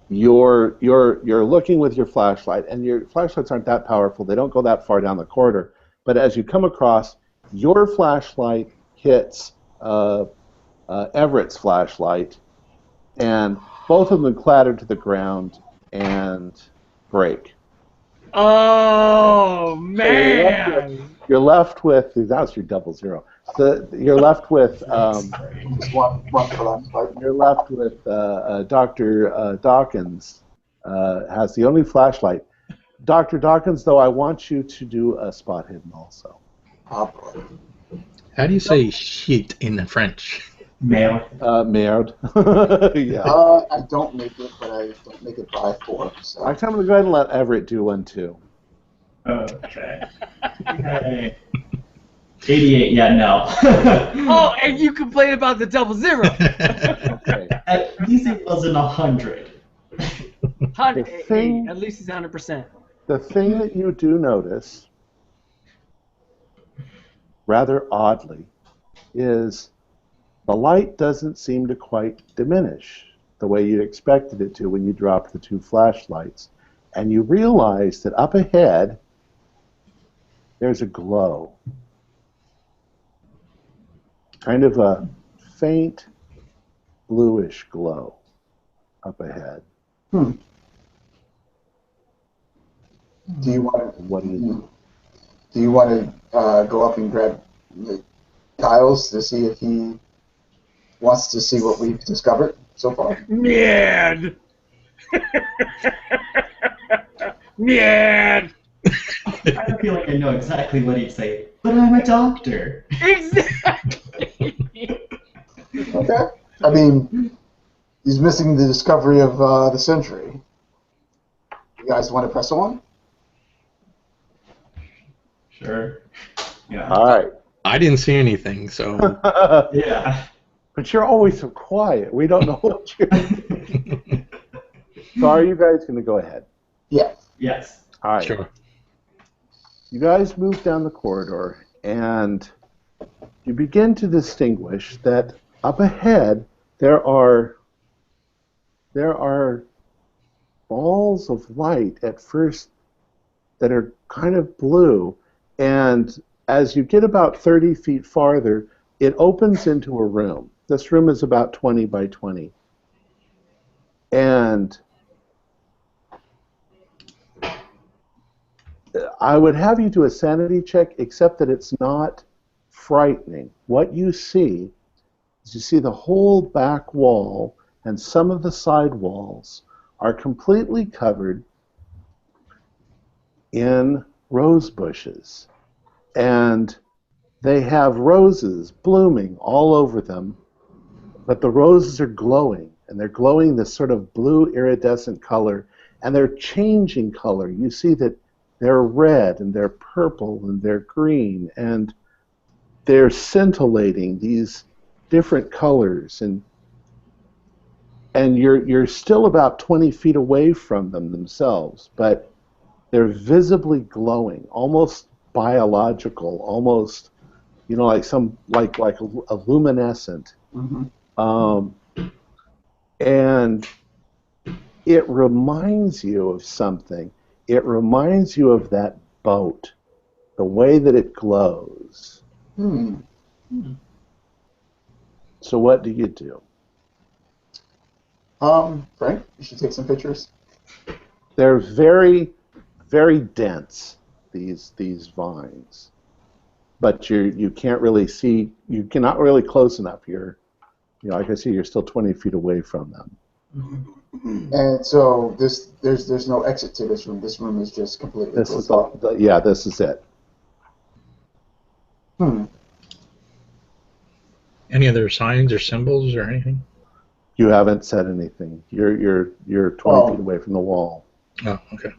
you're looking with your flashlight, and your flashlights aren't that powerful. They don't go that far down the corridor. But as you come across, your flashlight hits Everett's flashlight, and both of them clatter to the ground and break. Oh man! You're left with that's your 00. You're left with One flashlight. you're left with Dr. Dawkins has the only flashlight. Dr. Dawkins, though, I want you to do a spot hidden also. Oh, boy. How do you say shit in French? Male. Merde. Yeah. I don't make it, but I don't make it by 4. So. Actually, I'm going to go ahead and let Everett do one, too. Okay. Hey. 88, yeah, no. Oh, and you complain about the 00. Okay. At least it wasn't 100. At least he's 100%. The thing that you do notice, rather oddly, is the light doesn't seem to quite diminish the way you expected it to when you dropped the 2 flashlights. And you realize that up ahead, there's a glow. Kind of a faint bluish glow up ahead. Do you want to? What do you do? Do you want to go up and grab Giles to see if he wants to see what we've discovered so far? Man! Man! I feel like I know exactly what he'd say, but I'm a doctor. Exactly! Okay. I mean, he's missing the discovery of the century. You guys want to press on? Sure. Yeah. All right. I didn't see anything, so. Yeah. But you're always so quiet. We don't know what you're doing. So are you guys going to go ahead? Yeah. Yes. All right. Sure. You guys move down the corridor, and you begin to distinguish that up ahead there are balls of light at first that are kind of blue, and as you get about 30 feet farther, it opens into a room. This room is about 20 by 20. And I would have you do a sanity check, except that it's not frightening. What you see is you see the whole back wall and some of the side walls are completely covered in rose bushes. And they have roses blooming all over them, but the roses are glowing, and they're glowing this sort of blue iridescent color, and they're changing color. You see that they're red, and they're purple, and they're green, and they're scintillating these different colors, and you're still about 20 feet away from them themselves, but they're visibly glowing, almost biological, almost, you know, like a luminescent. Mm-hmm. And it reminds you of something. It reminds you of that boat, the way that it glows. So what do you do? Frank, you should take some pictures. They're very, very dense, these vines, but you can't really see. You cannot really close enough. Like I see, you're still 20 feet away from them. And so there's no exit to this room. This room is just completely This is closed off. yeah, this is it. Any other signs or symbols or anything? You haven't said anything. You're 20 feet away from the wall. Oh, okay.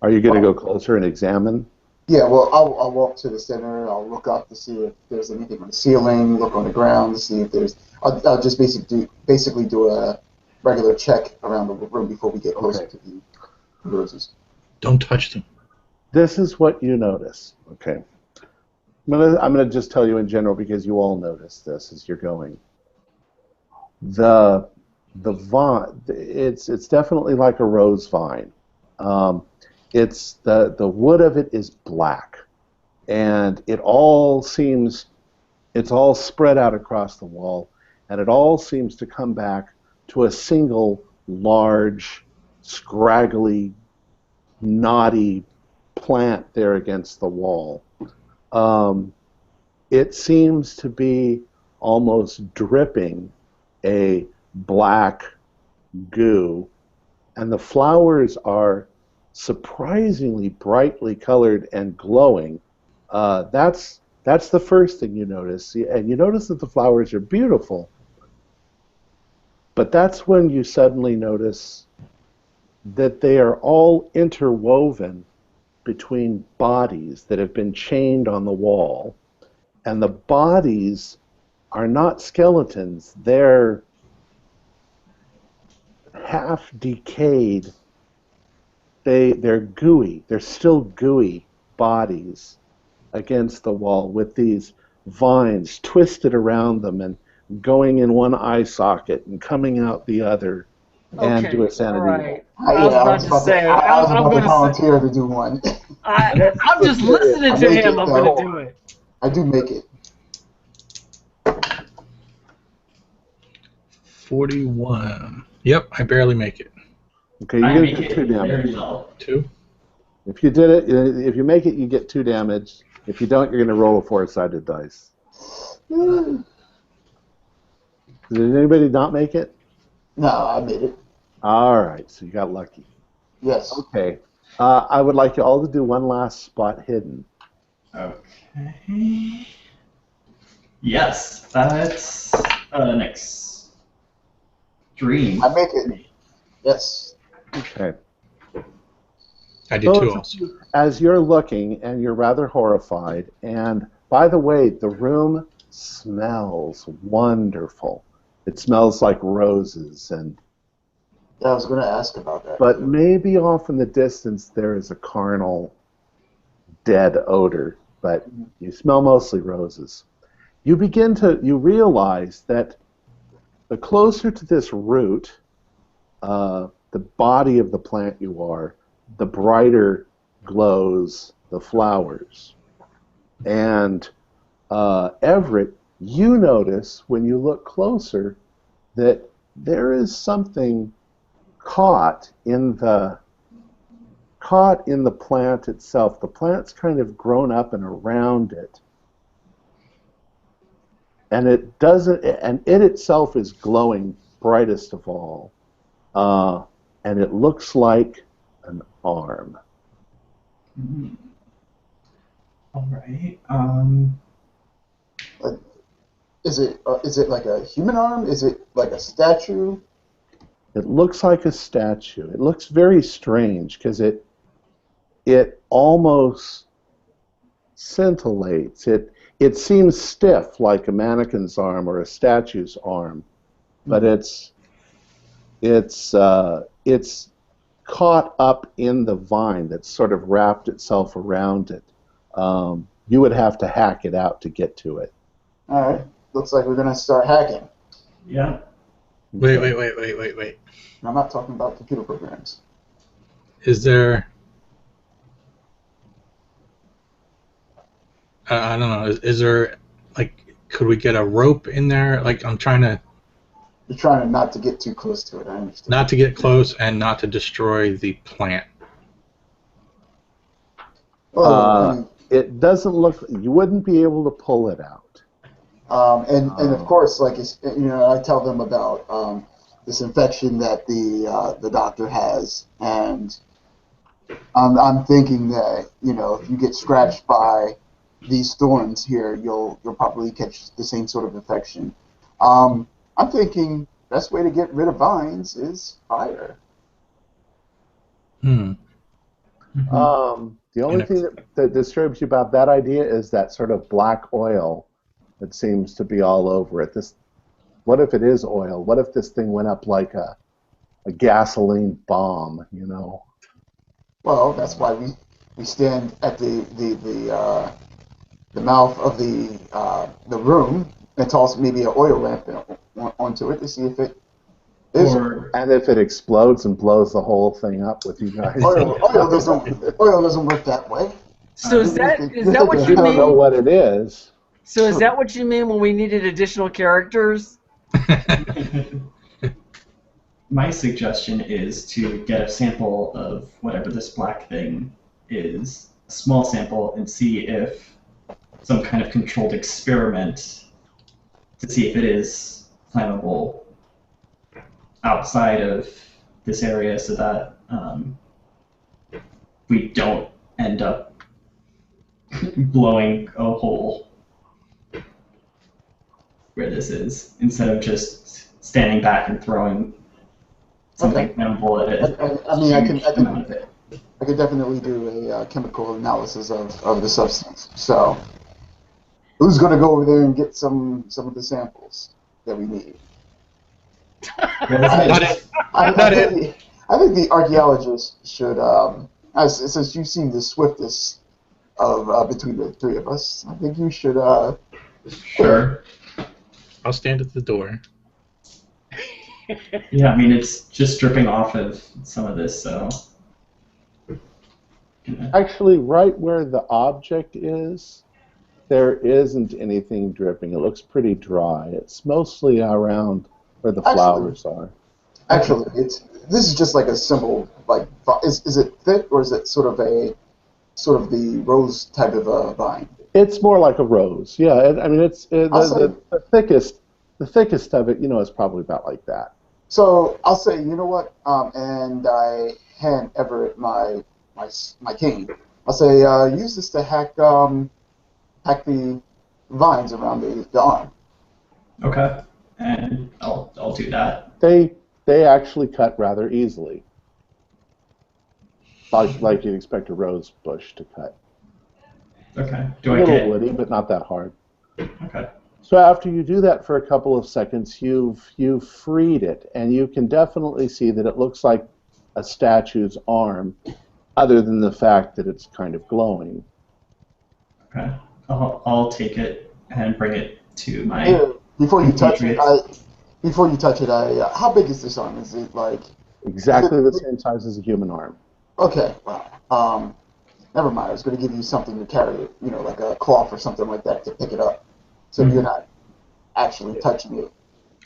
Are you going to go closer and examine? Yeah, well, I'll walk to the center. I'll look up to see if there's anything on the ceiling. Look on the ground to see if there's. I'll just basically do a regular check around the room before we get closer to the roses. Don't touch them. This is what you notice. Okay. I'm gonna just tell you in general because you all notice this as you're going. The vine, it's definitely like a rose vine. It's the wood of it is black, and it's all spread out across the wall, and it all seems to come back to a single large, scraggly, knotty plant there against the wall. It seems to be almost dripping a black goo, and the flowers are surprisingly brightly colored and glowing. That's the first thing you notice, and you notice that the flowers are beautiful. But that's when you suddenly notice that they are all interwoven between bodies that have been chained on the wall, and the bodies are not skeletons. They're half decayed. They're gooey. They're still gooey bodies against the wall with these vines twisted around them and going in one eye socket and coming out the other. And do a sanity roll. Right. I was about to say. I was about to volunteer to do one. I'm just listening to him. I'm going to do it. I do make it. 41. Yep, I barely make it. Okay, you're going to get 2 damage. 2? If you did it, if you make it, you get 2 damage. If you don't, you're going to roll a 4-sided dice. Did anybody not make it? No, I made it. All right, so you got lucky. Yes. Okay. I would like you all to do one last spot hidden. Okay. Yes, that's next. Dream. I make it. Yes. Okay. I did 2 also. As you're looking, and you're rather horrified, and by the way, the room smells wonderful. It smells like roses, and Yeah, I was going to ask about that. but maybe off in the distance there is a carnal, dead odor, but you smell mostly roses. You realize that the closer to this root, the body of the plant you are, the brighter glows the flowers. And Everett, you notice when you look closer that there is something caught in the caught in the plant itself. The plant's kind of grown up and around it. And it doesn't, and it itself is glowing brightest of all. And it looks like an arm. Mm. All right. Is it like a human arm? Is it like a statue? It looks like a statue. It looks very strange because it almost scintillates. It seems stiff like a mannequin's arm or a statue's arm, but it's caught up in the vine that's sort of wrapped itself around it. You would have to hack it out to get to it. All right. Looks like we're gonna start hacking. Yeah. Wait. I'm not talking about computer programs. Is there... I don't know. Is there, like, could we get a rope in there? Like, I'm trying to... You're trying not to get too close to it, I understand. Not to get close and not to destroy the plant. It doesn't look... You wouldn't be able to pull it out. And of course, like I tell them about this infection that the doctor has, and I'm thinking that if you get scratched by these thorns here, you'll probably catch the same sort of infection. I'm thinking best way to get rid of vines is fire. Hmm. The only thing that disturbs you about that idea is that sort of black oil that seems to be all over it. What if it is oil? What if this thing went up like a gasoline bomb? Well, that's why we stand at the mouth of the room and toss maybe an oil lamp onto it to see if it is. And if it explodes and blows the whole thing up with you guys. Oil doesn't work that way. So is that what You you don't know mean? what it is. So is that what you mean when we needed additional characters? My suggestion is to get a sample of whatever this black thing is, a small sample, and see if some kind of controlled experiment to see if it is flammable outside of this area so that we don't end up blowing a hole where this is, instead of just standing back and throwing something flammable at it. I can definitely do a chemical analysis of the substance. So, who's going to go over there and get some of the samples that we need? I think the archaeologist should, since you seem the swiftest of between the three of us, I think you should. Sure. I'll stand at the door. Yeah, I mean, it's just dripping off of some of this, so... Actually, right where the object is, there isn't anything dripping. It looks pretty dry. It's mostly around where the flowers are. Actually, this is just like a simple, like, is it thick or is it sort of the rose type of a vine? It's more like a rose. Yeah, the thickest of it, is probably about like that. So I'll say, you know what? And I hand Everett my cane. I'll say, use this to hack the vines around the arm. Okay, and I'll do that. They actually cut rather easily, like you'd expect a rose bush to cut. Okay. A little woody, but not that hard. Okay. So after you do that for a couple of seconds, you've freed it, and you can definitely see that it looks like a statue's arm, other than the fact that it's kind of glowing. Okay. I'll take it and bring it to my. Before you touch it, how big is this arm? Is it like exactly the same size as a human arm? Okay. Well, never mind. I was going to give you something to carry it, like a cloth or something like that to pick it up, so you're not actually touching it.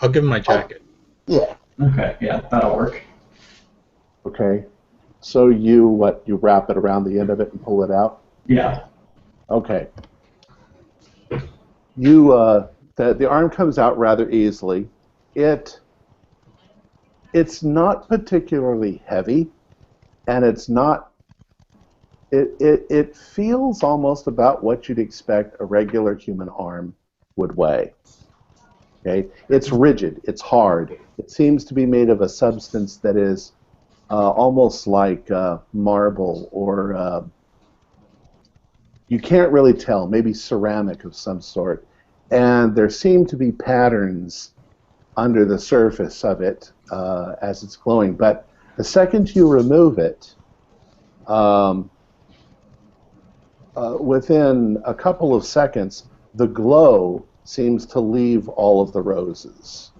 I'll give him my jacket. Yeah. Okay. Yeah, that'll work. Okay. So you wrap it around the end of it and pull it out? Yeah. Okay. The arm comes out rather easily. It's not particularly heavy, and it's not. It feels almost about what you'd expect a regular human arm would weigh. Okay, it's rigid. It's hard. It seems to be made of a substance that is almost like marble, or you can't really tell. Maybe ceramic of some sort. And there seem to be patterns under the surface of it as it's glowing. But the second you remove it, within a couple of seconds, the glow seems to leave all of the roses.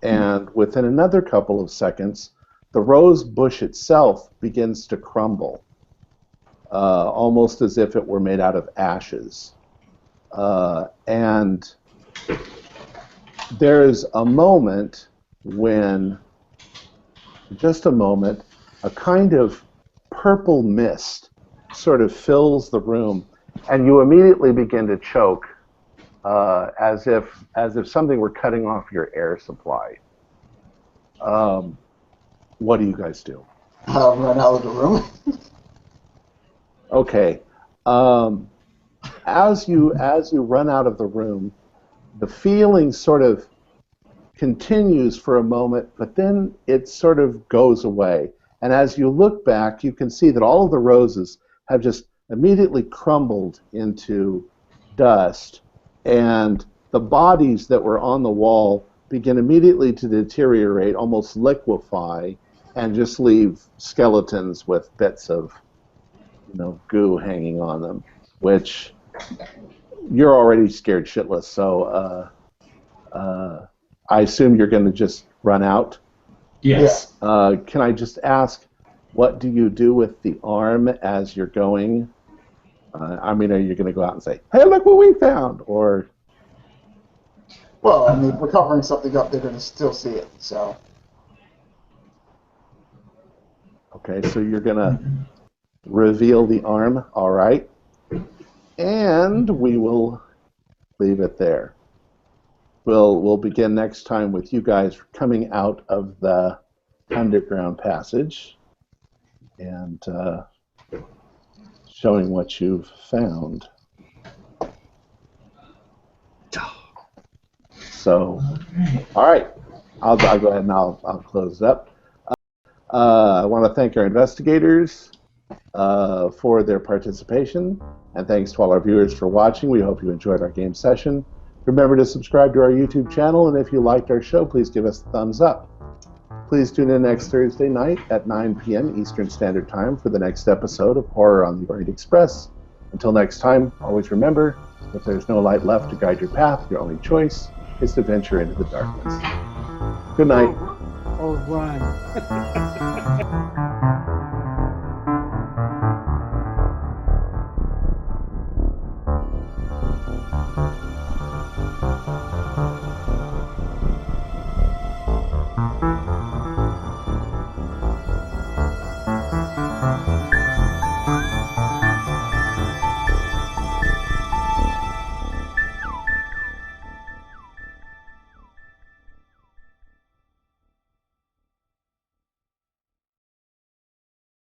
And within another couple of seconds, the rose bush itself begins to crumble, almost as if it were made out of ashes. And there's a moment when, just a moment, a kind of purple mist sort of fills the room, and you immediately begin to choke, as if something were cutting off your air supply. What do you guys do? Run out of the room. Okay. As you run out of the room, the feeling sort of continues for a moment, but then it sort of goes away. And as you look back, you can see that all of the roses have just immediately crumbled into dust, and the bodies that were on the wall begin immediately to deteriorate, almost liquefy, and just leave skeletons with bits of, goo hanging on them, which you're already scared shitless, so I assume you're going to just run out? Yes. Can I just ask, what do you do with the arm as you're going? Are you going to go out and say, hey, look what we found? Or... Well, if we're covering something up, they're going to still see it, so... Okay, so you're going to reveal the arm, all right. And we will leave it there. We'll begin next time with you guys coming out of the underground passage and showing what you've found. So, all right, I'll go ahead and I'll close it up. I want to thank our investigators for their participation, and thanks to all our viewers for watching. We hope you enjoyed our game session. Remember to subscribe to our YouTube channel, and if you liked our show, please give us a thumbs up. Please tune in next Thursday night at 9 p.m. Eastern Standard Time for the next episode of Horror on the Orient Express. Until next time, always remember, if there's no light left to guide your path, your only choice is to venture into the darkness. Good night. Or run.